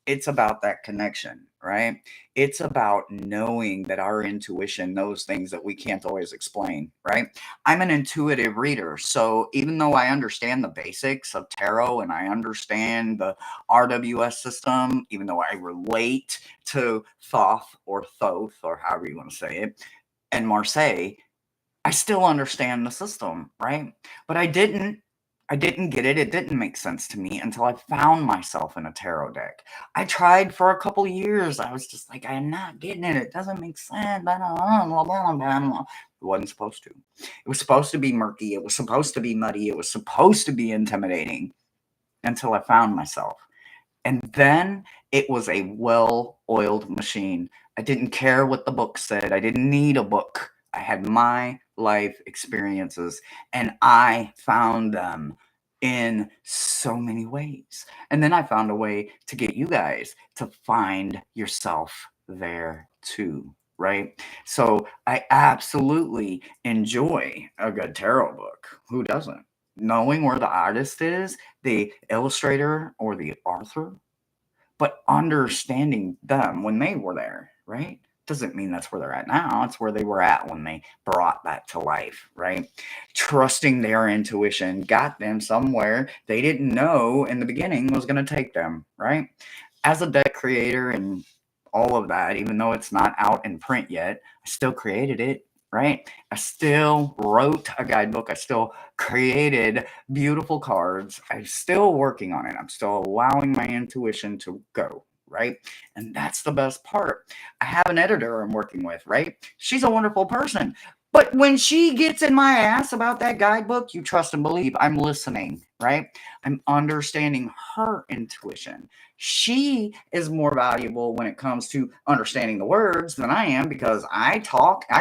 It's about that connection, right? It's about knowing that our intuition knows things that we can't always explain, right? I'm an intuitive reader. So even though I understand the basics of tarot and I understand the RWS system, even though I relate to Thoth or Thoth or however you want to say it, and Marseille, I still understand the system, right? But I didn't get it. It didn't make sense to me until I found myself in a tarot deck. I tried for a couple of years. I was just like, I'm not getting it. It doesn't make sense. Blah, blah, blah, blah, blah. It wasn't supposed to. It was supposed to be murky. It was supposed to be muddy. It was supposed to be intimidating until I found myself. And then it was a well-oiled machine. I didn't care what the book said. I didn't need a book. I had my life experiences, and I found them in so many ways. And then I found a way to get you guys to find yourself there too, right? So I absolutely enjoy a good tarot book. Who doesn't? Knowing where the artist is, the illustrator or the author, but understanding them when they were there, right? Doesn't mean that's where they're at now. It's where they were at when they brought that to life, right? Trusting their intuition got them somewhere they didn't know in the beginning was going to take them, right? As a deck creator and all of that, even though it's not out in print yet, I still created it, right? I still wrote a guidebook. I still created beautiful cards. I'm still working on it. I'm still allowing my intuition to go, right? And that's the best part. I have an editor I'm working with, right? She's a wonderful person. But when she gets in my ass about that guidebook, you trust and believe I'm listening, right? I'm understanding her intuition. She is more valuable when it comes to understanding the words than I am because I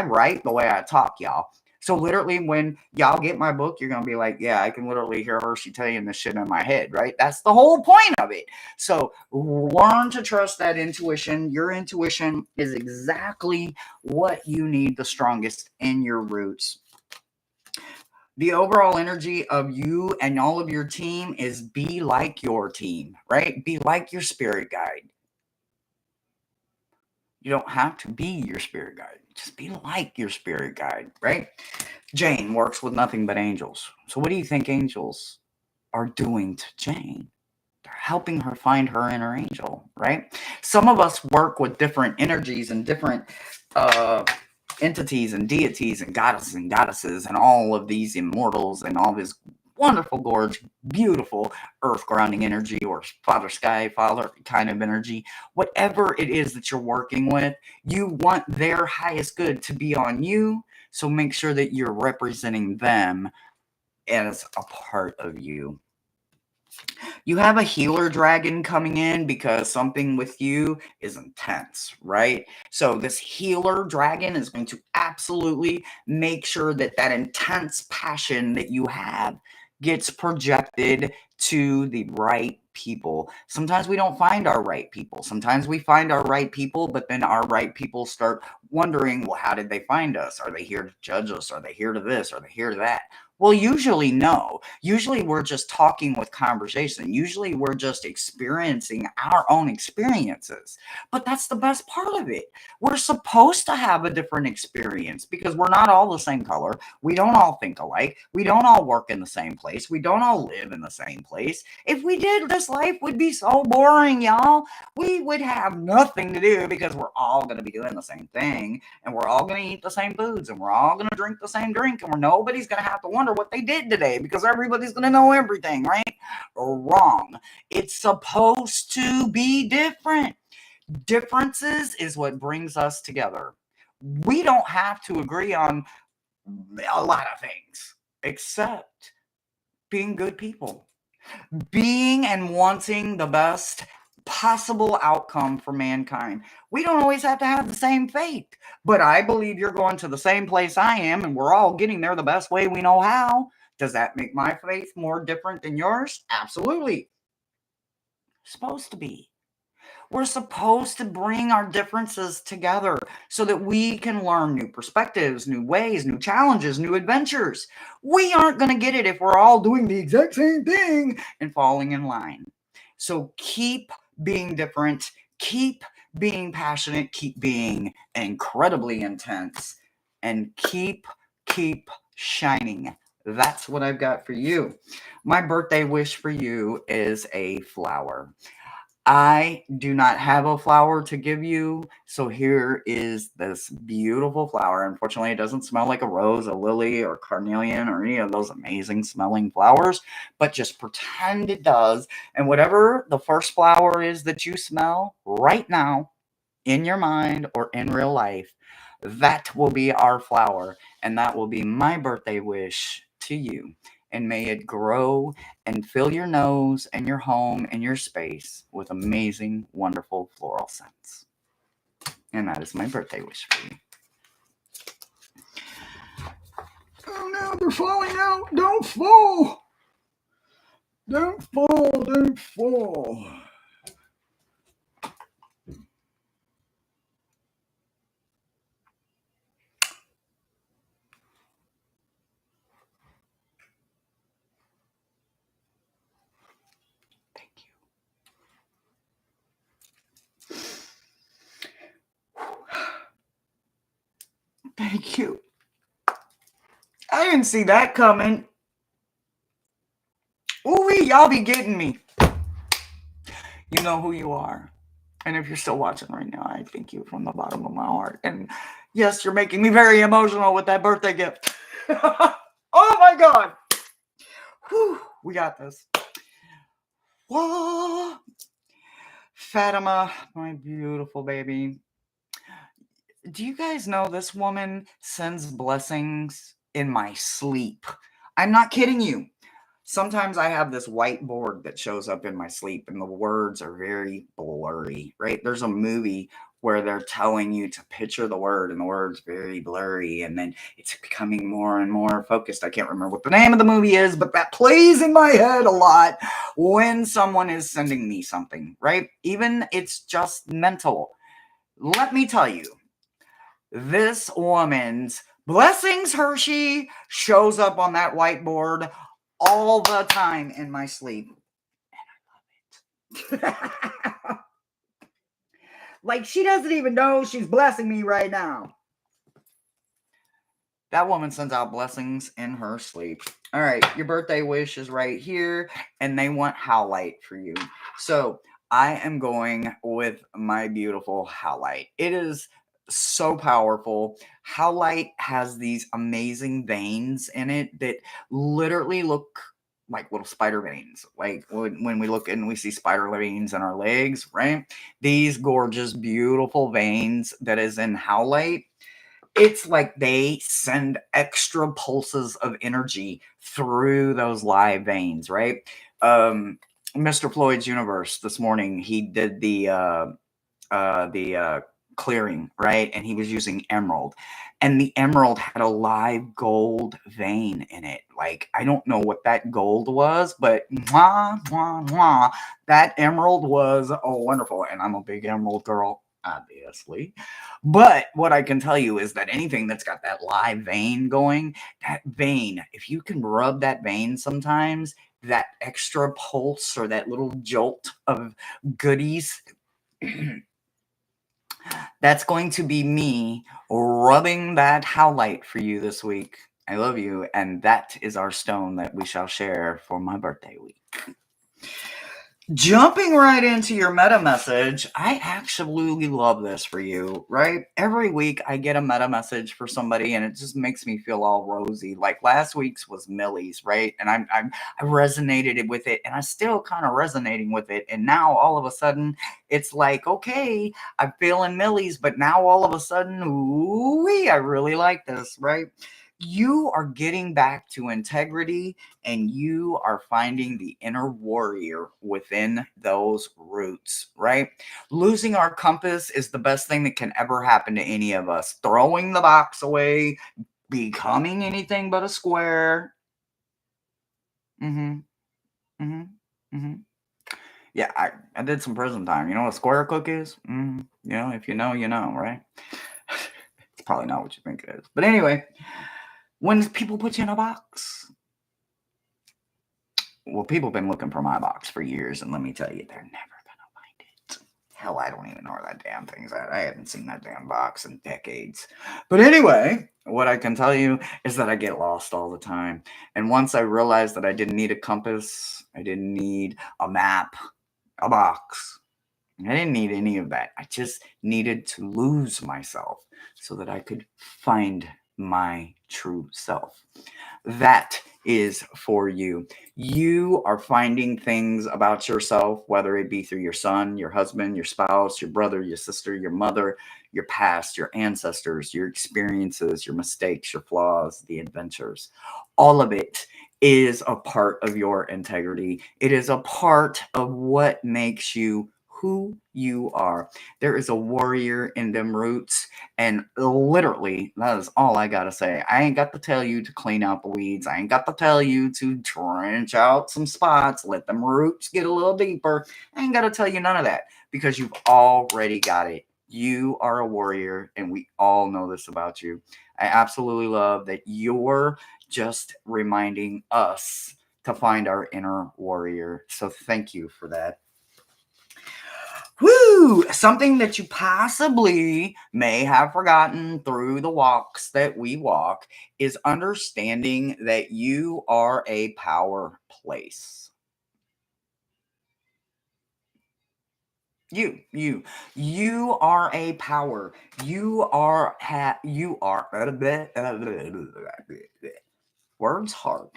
write the way I talk, y'all. So literally, when y'all get my book, you're gonna be like, "Yeah, I can literally hear Hershey telling this shit in my head." Right? That's the whole point of it. So learn to trust that intuition. Your intuition is exactly what you need the strongest in your roots. The overall energy of you and all of your team is be like your team, right? Be like your spirit guide. You don't have to be your spirit guide. Just be like your spirit guide, right? Jane works with nothing but angels. So what do you think angels are doing to Jane? They're helping her find her inner angel, right? Some of us work with different energies and different entities and deities and goddesses and all of these immortals and all this wonderful, gorgeous, beautiful earth grounding energy or father sky, father kind of energy. Whatever it is that you're working with, you want their highest good to be on you. So make sure that you're representing them as a part of you. You have a healer dragon coming in because something with you is intense, right? So this healer dragon is going to absolutely make sure that that intense passion that you have gets projected to the right people. Sometimes we don't find our right people. Sometimes we find our right people, but then our right people start wondering, well, how did they find us? Are they here to judge us? Are they here to this? Are they here to that? Well, usually no. Usually we're just talking with conversation. Usually we're just experiencing our own experiences. But that's the best part of it. We're supposed to have a different experience because we're not all the same color. We don't all think alike. We don't all work in the same place. We don't all live in the same place. If we did, this life would be so boring, y'all. We would have nothing to do because we're all going to be doing the same thing and we're all going to eat the same foods and we're all going to drink the same drink and nobody's going to have to wonder wonder what they did today because everybody's going to know everything, right? Wrong. It's supposed to be different. Differences is what brings us together. We don't have to agree on a lot of things except being good people, being and wanting the best possible outcome for mankind. We don't always have to have the same fate, but I believe you're going to the same place I am, and we're all getting there the best way we know how. Does that make my faith more different than yours? Absolutely. Supposed to be. We're supposed to bring our differences together so that we can learn new perspectives, new ways, new challenges, new adventures. We aren't going to get it if we're all doing the exact same thing and falling in line. So keep being different, keep being passionate, keep being incredibly intense, and keep shining. That's what I've got for you. My birthday wish for you is a flower. I do not have a flower to give you, so here is this beautiful flower. Unfortunately, it doesn't smell like a rose, a lily, or carnelian, or any of those amazing smelling flowers, but just pretend it does. And whatever the first flower is that you smell right now in your mind or in real life, that will be our flower, and that will be my birthday wish to you. And may it grow and fill your nose and your home and your space with amazing, wonderful floral scents. And that is my birthday wish for you. Oh no, they're falling out. Don't fall. Don't fall. Don't fall. Thank you. Thank you. I didn't see that coming. Ooh, y'all be getting me. You know who you are. And if you're still watching right now, I thank you from the bottom of my heart. And yes, you're making me very emotional with that birthday gift. Oh my God. Whew, we got this. Whoa. Fatima, my beautiful baby. Do you guys know this woman sends blessings in my sleep? I'm not kidding you. Sometimes I have this whiteboard that shows up in my sleep and the words are very blurry, right? There's a movie where they're telling you to picture the word and the word's very blurry and then it's becoming more and more focused. I can't remember what the name of the movie is, but that plays in my head a lot when someone is sending me something, right? Even it's just mental. Let me tell you, this woman's blessings Hershey shows up on that whiteboard all the time in my sleep. And I love it. Like she doesn't even know she's blessing me right now. That woman sends out blessings in her sleep. All right, your birthday wish is right here, and they want howlite for you. So I am going with my beautiful howlite. It is so powerful. Howlite has these amazing veins in it that literally look like little spider veins. Like when we look and we see spider veins in our legs, right? These gorgeous, beautiful veins that is in howlite. It's like they send extra pulses of energy through those live veins, right? Mr. Floyd's Universe this morning, he did the clearing, right? And he was using emerald. And the emerald had a live gold vein in it. Like, I don't know what that gold was, but mwah, mwah, mwah, that emerald was wonderful. And I'm a big emerald girl, obviously. But what I can tell you is that anything that's got that live vein going, that vein, if you can rub that vein sometimes, that extra pulse or that little jolt of goodies, that's going to be me rubbing that howlite for you this week. I love you, and that is our stone that we shall share for my birthday week. Jumping right into your meta message, I absolutely love this for you, right? Every week I get a meta message for somebody and it just makes me feel all rosy. Like last week's was Millie's, right? And I resonated with it and I'm still kind of resonating with it. And now all of a sudden it's like, okay, I'm feeling Millie's, but now all of a sudden, ooh, I really like this, right? You are getting back to integrity and you are finding the inner warrior within those roots, right? Losing our compass is the best thing that can ever happen to any of us. Throwing the box away, becoming anything but a square. Mm-hmm. Mm-hmm. Mm-hmm. Yeah, I did some prison time. You know what a square cook is? You know, if you know, you know, right? It's probably not what you think it is. But anyway, when people put you in a box, well, people have been looking for my box for years, and let me tell you, they're never gonna find it. Hell, I don't even know where that damn thing's at. I haven't seen that damn box in decades. But anyway, what I can tell you is that I get lost all the time. And once I realized that I didn't need a compass, I didn't need a map, a box, I didn't need any of that. I just needed to lose myself so that I could find my true self. That is for you. You are finding things about yourself, whether it be through your son, your husband, your spouse, your brother, your sister, your mother, your past, your ancestors, your experiences, your mistakes, your flaws, the adventures. All of it is a part of your integrity. It is a part of what makes you who you are. There is a warrior in them roots. And literally, that is all I gotta say. I ain't got to tell you to clean out the weeds. I ain't got to tell you to trench out some spots, let them roots get a little deeper. I ain't got to tell you none of that because you've already got it. You are a warrior, and we all know this about you. I absolutely love that you're just reminding us to find our inner warrior. So thank you for that. Woo! Something that you possibly may have forgotten through the walks that we walk is understanding that you are a power place. You are a power. You are words hard.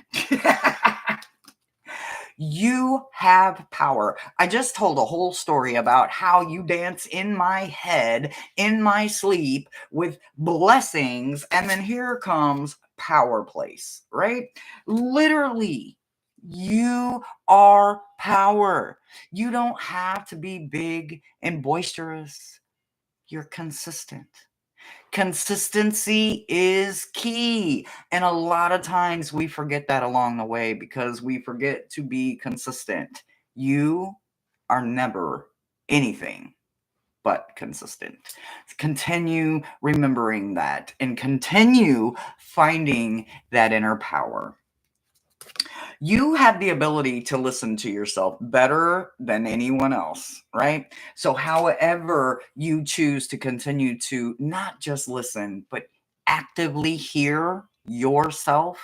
You have power. I just told a whole story about how you dance in my head, in my sleep, with blessings, and then here comes power place, right? Literally, you are power. You don't have to be big and boisterous. You're consistent. Consistency is key. And a lot of times we forget that along the way because we forget to be consistent. You are never anything but consistent. Continue remembering that and continue finding that inner power. You have the ability to listen to yourself better than anyone else, right? So, however, you choose to continue to not just listen, but actively hear yourself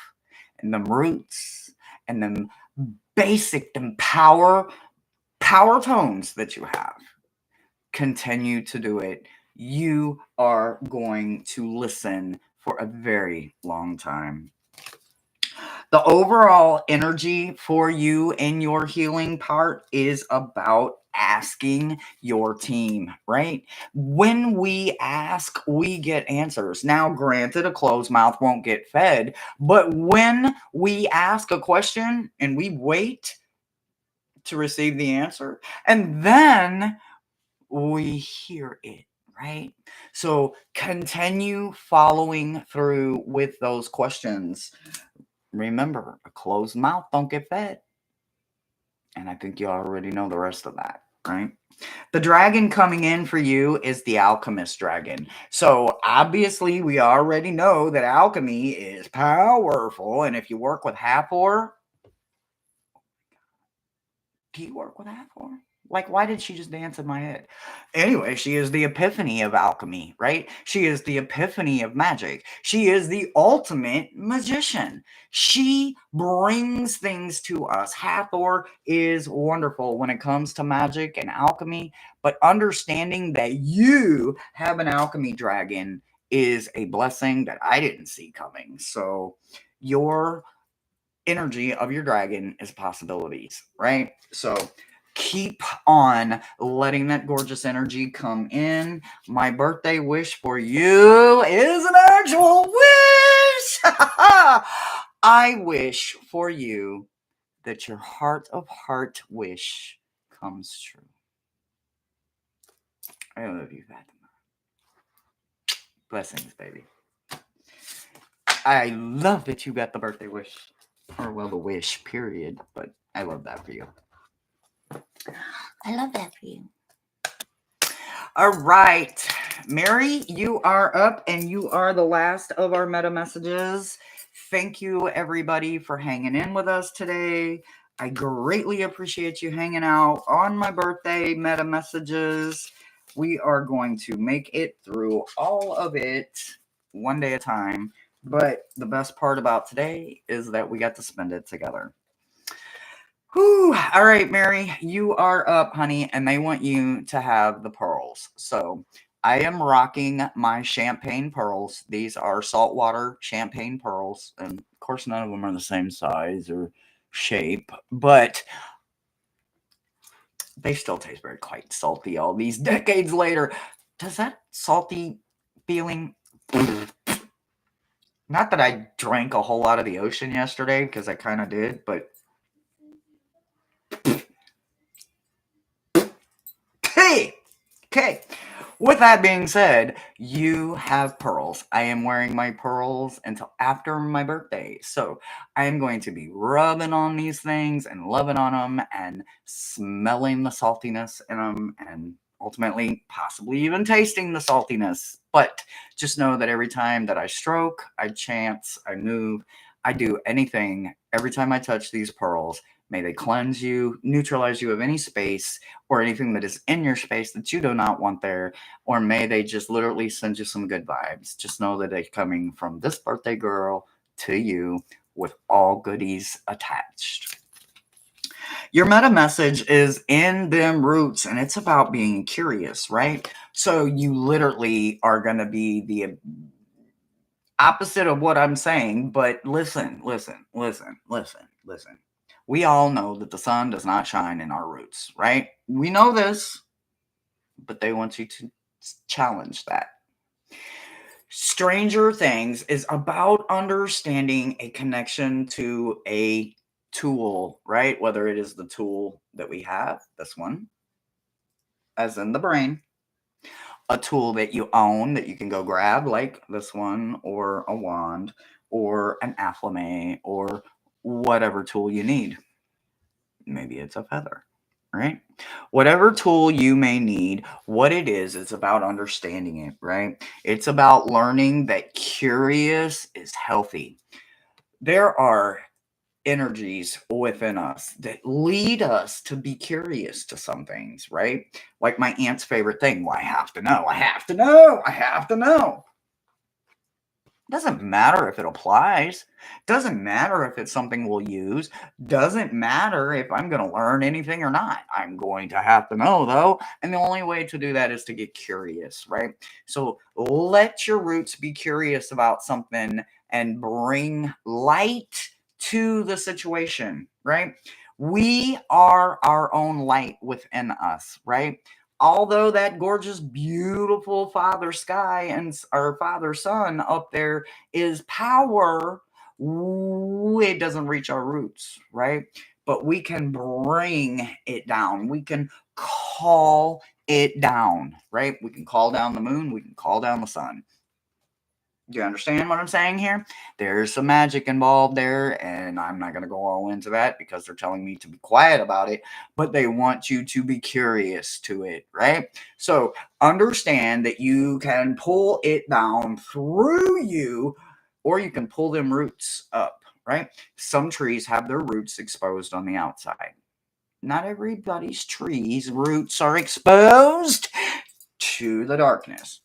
and the roots and the basic and power tones that you have. Continue to do it. You are going to listen for a very long time. The overall energy for you in your healing part is about asking your team, right? When we ask, we get answers. Now, granted, a closed mouth won't get fed, but when we ask a question and we wait to receive the answer, and then we hear it, right? So continue following through with those questions. Remember, a closed mouth don't get fed. And I think you already know the rest of that, right? The dragon coming in for you is the alchemist dragon. So obviously, we already know that alchemy is powerful. And if you work with Hathor, do you work with Hathor? Like, why did she just dance in my head? Anyway, she is the epiphany of alchemy, right? She is the epiphany of magic. She is the ultimate magician. She brings things to us. Hathor is wonderful when it comes to magic and alchemy, but understanding that you have an alchemy dragon is a blessing that I didn't see coming. So, your energy of your dragon is possibilities, right? So keep on letting that gorgeous energy come in. My birthday wish for you is an actual wish. I wish for you that your heart of heart wish comes true. I love you, Fatima. Blessings, baby. I love that you got the birthday wish. Or, well, the wish, period. But I love that for you. I love that for you. All right. Mary, you are up and you are the last of our meta messages. Thank you, everybody, for hanging in with us today. I greatly appreciate you hanging out on my birthday meta messages. We are going to make it through all of it one day at a time. But the best part about today is that we got to spend it together. Whew. All right, Mary, you are up, honey, and they want you to have the pearls. So I am rocking my champagne pearls. These are saltwater champagne pearls. And of course, none of them are the same size or shape, but they still taste very quite salty all these decades later. Does that salty feeling... Not that I drank a whole lot of the ocean yesterday, because I kind of did, but... Okay. With that being said, you have pearls. I am wearing my pearls until after my birthday. So I am going to be rubbing on these things and loving on them and smelling the saltiness in them and ultimately possibly even tasting the saltiness. But just know that every time that I stroke, I chant, I move, I do anything, every time I touch these pearls, may they cleanse you, neutralize you of any space or anything that is in your space that you do not want there, or may they just literally send you some good vibes. Just know that they're coming from this birthday girl to you with all goodies attached. Your meta message is in them roots, and it's about being curious, right? So you literally are going to be the opposite of what I'm saying, but listen. We all know that the sun does not shine in our roots, right? We know this, but they want you to challenge that. Stranger Things is about understanding a connection to a tool, right? Whether it is the tool that we have, this one, as in the brain, a tool that you own that you can go grab, like this one, or a wand, or an afflame, or whatever tool you need. Maybe it's a feather, right? Whatever tool you may need, what it is, it's about understanding it, right? It's about learning that curious is healthy. There are energies within us that lead us to be curious to some things, right? Like my aunt's favorite thing. Well, I have to know. I have to know. I have to know. Doesn't matter if it applies. Doesn't matter if it's something we'll use. Doesn't matter if I'm going to learn anything or not. I'm going to have to know, though. And the only way to do that is to get curious, right? So let your roots be curious about something and bring light to the situation, right? We are our own light within us, right? Although that gorgeous, beautiful father sky and our father sun up there is power, it doesn't reach our roots, right? But we can bring it down. We can call it down, right? We can call down the moon. We can call down the sun. Do you understand what I'm saying here? There's some magic involved there, and I'm not going to go all into that because they're telling me to be quiet about it, but they want you to be curious to it, right? So understand that you can pull it down through you, or you can pull them roots up, right? Some trees have their roots exposed on the outside. not everybody's trees' roots are exposed to the darkness.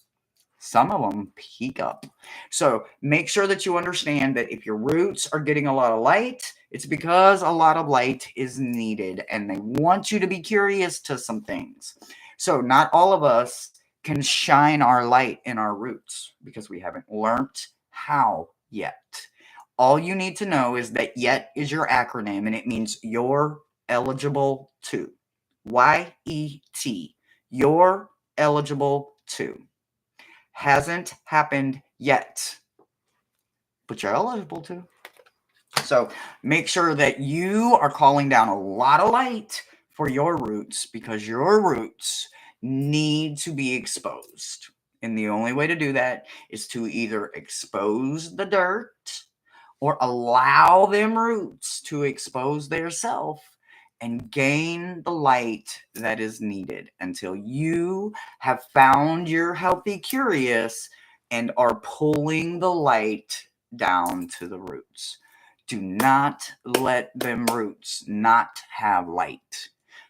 Some of them peek up. So make sure that you understand that if your roots are getting a lot of light, it's because a lot of light is needed and they want you to be curious to some things. So not all of us can shine our light in our roots because we haven't learned how yet. All you need to know is that yet is your acronym and it means you're eligible to. YET. You're eligible to. Hasn't happened yet, but you're eligible to. So make sure that you are calling down a lot of light for your roots because your roots need to be exposed. And the only way to do that is to either expose the dirt or allow them roots to expose their self and gain the light that is needed until you have found your healthy curious and are pulling the light down to the roots. Do not let them roots not have light.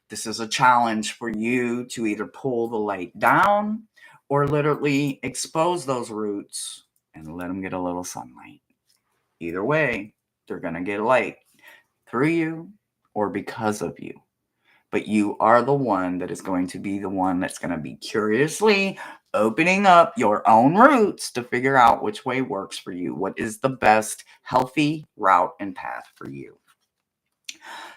This is a challenge for you to either pull the light down or literally expose those roots and let them get a little sunlight. Either way, they're going to get light through you or because of you. But you are the one that is going to be the one that's going to be curiously opening up your own roots to figure out which way works for you. What is the best healthy route and path for you?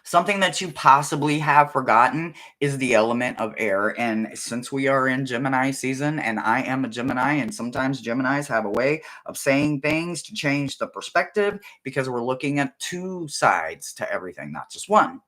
Something that you possibly have forgotten is the element of air. And since we are in Gemini season, and I am a Gemini, and sometimes Geminis have a way of saying things to change the perspective because we're looking at two sides to everything, not just one.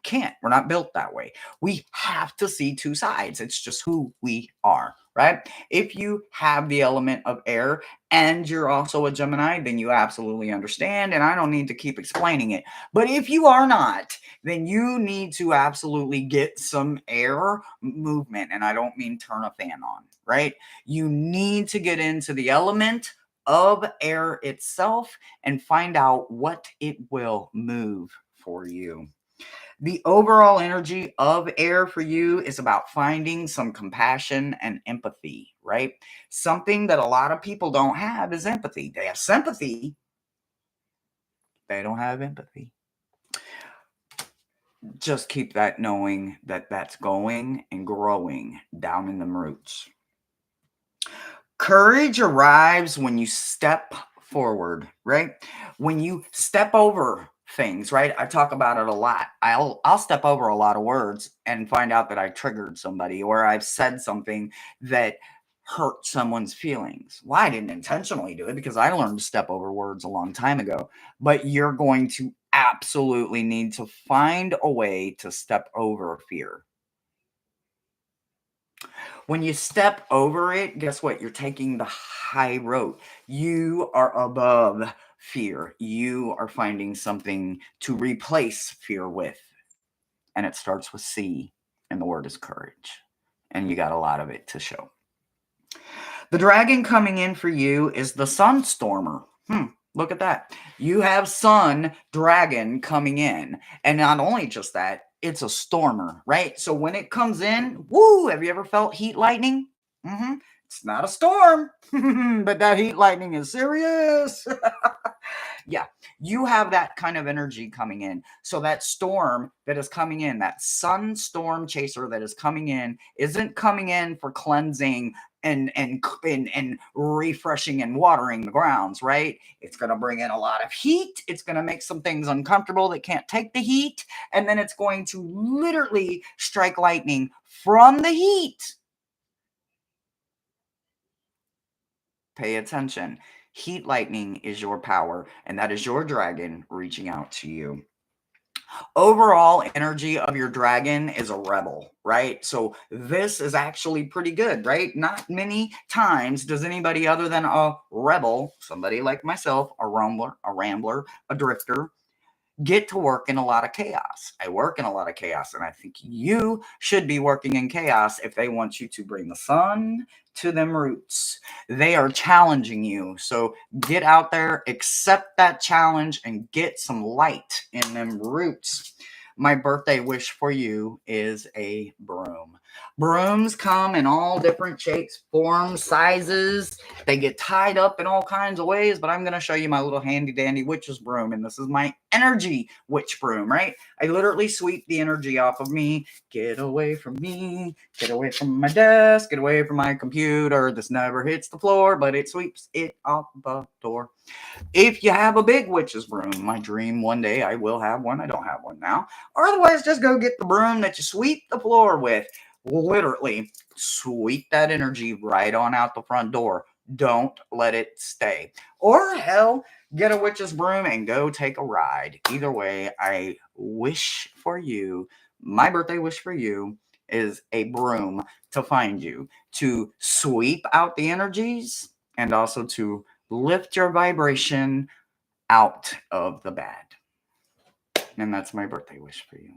Can't. We're not built that way. We have to see two sides. It's just who we are, right? If you have the element of air and you're also a Gemini, then you absolutely understand, and I don't need to keep explaining it. But if you are not, then you need to absolutely get some air movement, and I don't mean turn a fan on, right? You need to get into the element of air itself and find out what it will move for you. The overall energy of air for you is about finding some compassion and empathy, right? Something that a lot of people don't have is empathy. They have sympathy, they don't have empathy. Just keep that knowing that that's going and growing down in the roots. Courage arrives when you step forward, right? When you step over things, right? I talk about it a lot. I'll step over a lot of words and find out that I triggered somebody or I've said something that hurt someone's feelings. Well, I didn't intentionally do it because I learned to step over words a long time ago. But you're going to absolutely need to find a way to step over fear. When you step over it, guess what? You're taking the high road. You are above fear. You are finding something to replace fear with. And it starts with C, and the word is courage. And you got a lot of it to show. The dragon coming in for you is the sunstormer. Look at that. You have sun dragon coming in. And not only just that, it's a stormer, right? So when it comes in, woo, have you ever felt heat lightning? It's not a storm, but that heat lightning is serious. Yeah, you have that kind of energy coming in. So that storm that is coming in, that sun storm chaser that is coming in, isn't coming in for cleansing and refreshing and watering the grounds, right? It's going to bring in a lot of heat. It's going to make some things uncomfortable that can't take the heat, and then it's going to literally strike lightning from the heat. Pay attention. Heat lightning is your power, and that is your dragon reaching out to you. Overall energy of your dragon is a rebel, right? So this is actually pretty good, right? Not many times does anybody other than a rebel, somebody like myself, a rambler, a drifter, get to work in a lot of chaos. I work in a lot of chaos, and I think you should be working in chaos if they want you to bring the sun to them roots. They are challenging you. So get out there, accept that challenge, and get some light in them roots. my birthday wish for you is a broom. Brooms come in all different shapes, forms, sizes. They get tied up in all kinds of ways, but I'm going to show you my little handy dandy witch's broom, and this is my energy witch broom, right? I literally sweep the energy off of me. Get away from me. Get away from my desk. Get away from my computer. This never hits the floor, but it sweeps it off the door. If you have a big witch's broom, my dream one day I will have one. I don't have one now. Or otherwise, just go get the broom that you sweep the floor with. Literally sweep that energy right on out the front door. Don't let it stay. Or hell, get a witch's broom and go take a ride. Either way, I wish for you, my birthday wish for you is a broom to find you, to sweep out the energies and also to lift your vibration out of the bad. And that's my birthday wish for you.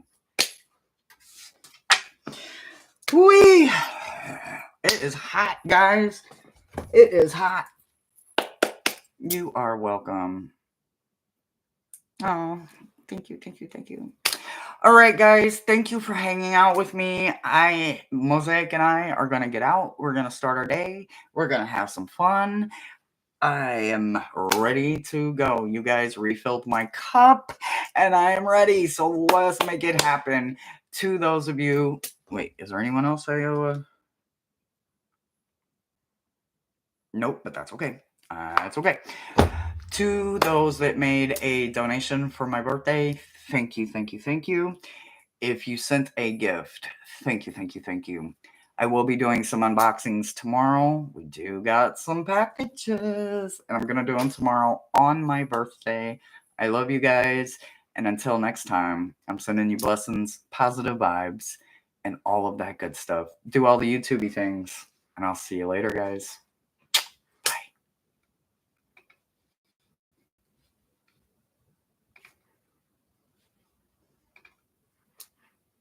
Whee! It is hot, guys. It is hot. You are welcome. Oh, thank you, thank you, thank you. All right, guys, thank you for hanging out with me. Mosaic and I are going to get out. We're going to start our day. We're going to have some fun. I am ready to go. You guys refilled my cup, and I am ready. So let's make it happen. To those of you... Wait, is there anyone else I owe? Nope, but that's okay. That's okay. To those that made a donation for my birthday, thank you, thank you, thank you. If you sent a gift, thank you, thank you, thank you. I will be doing some unboxings tomorrow. We do got some packages, and I'm going to do them tomorrow on my birthday. I love you guys, and until next time, I'm sending you blessings, positive vibes, and all of that good stuff. Do all the YouTubey things, and I'll see you later, guys.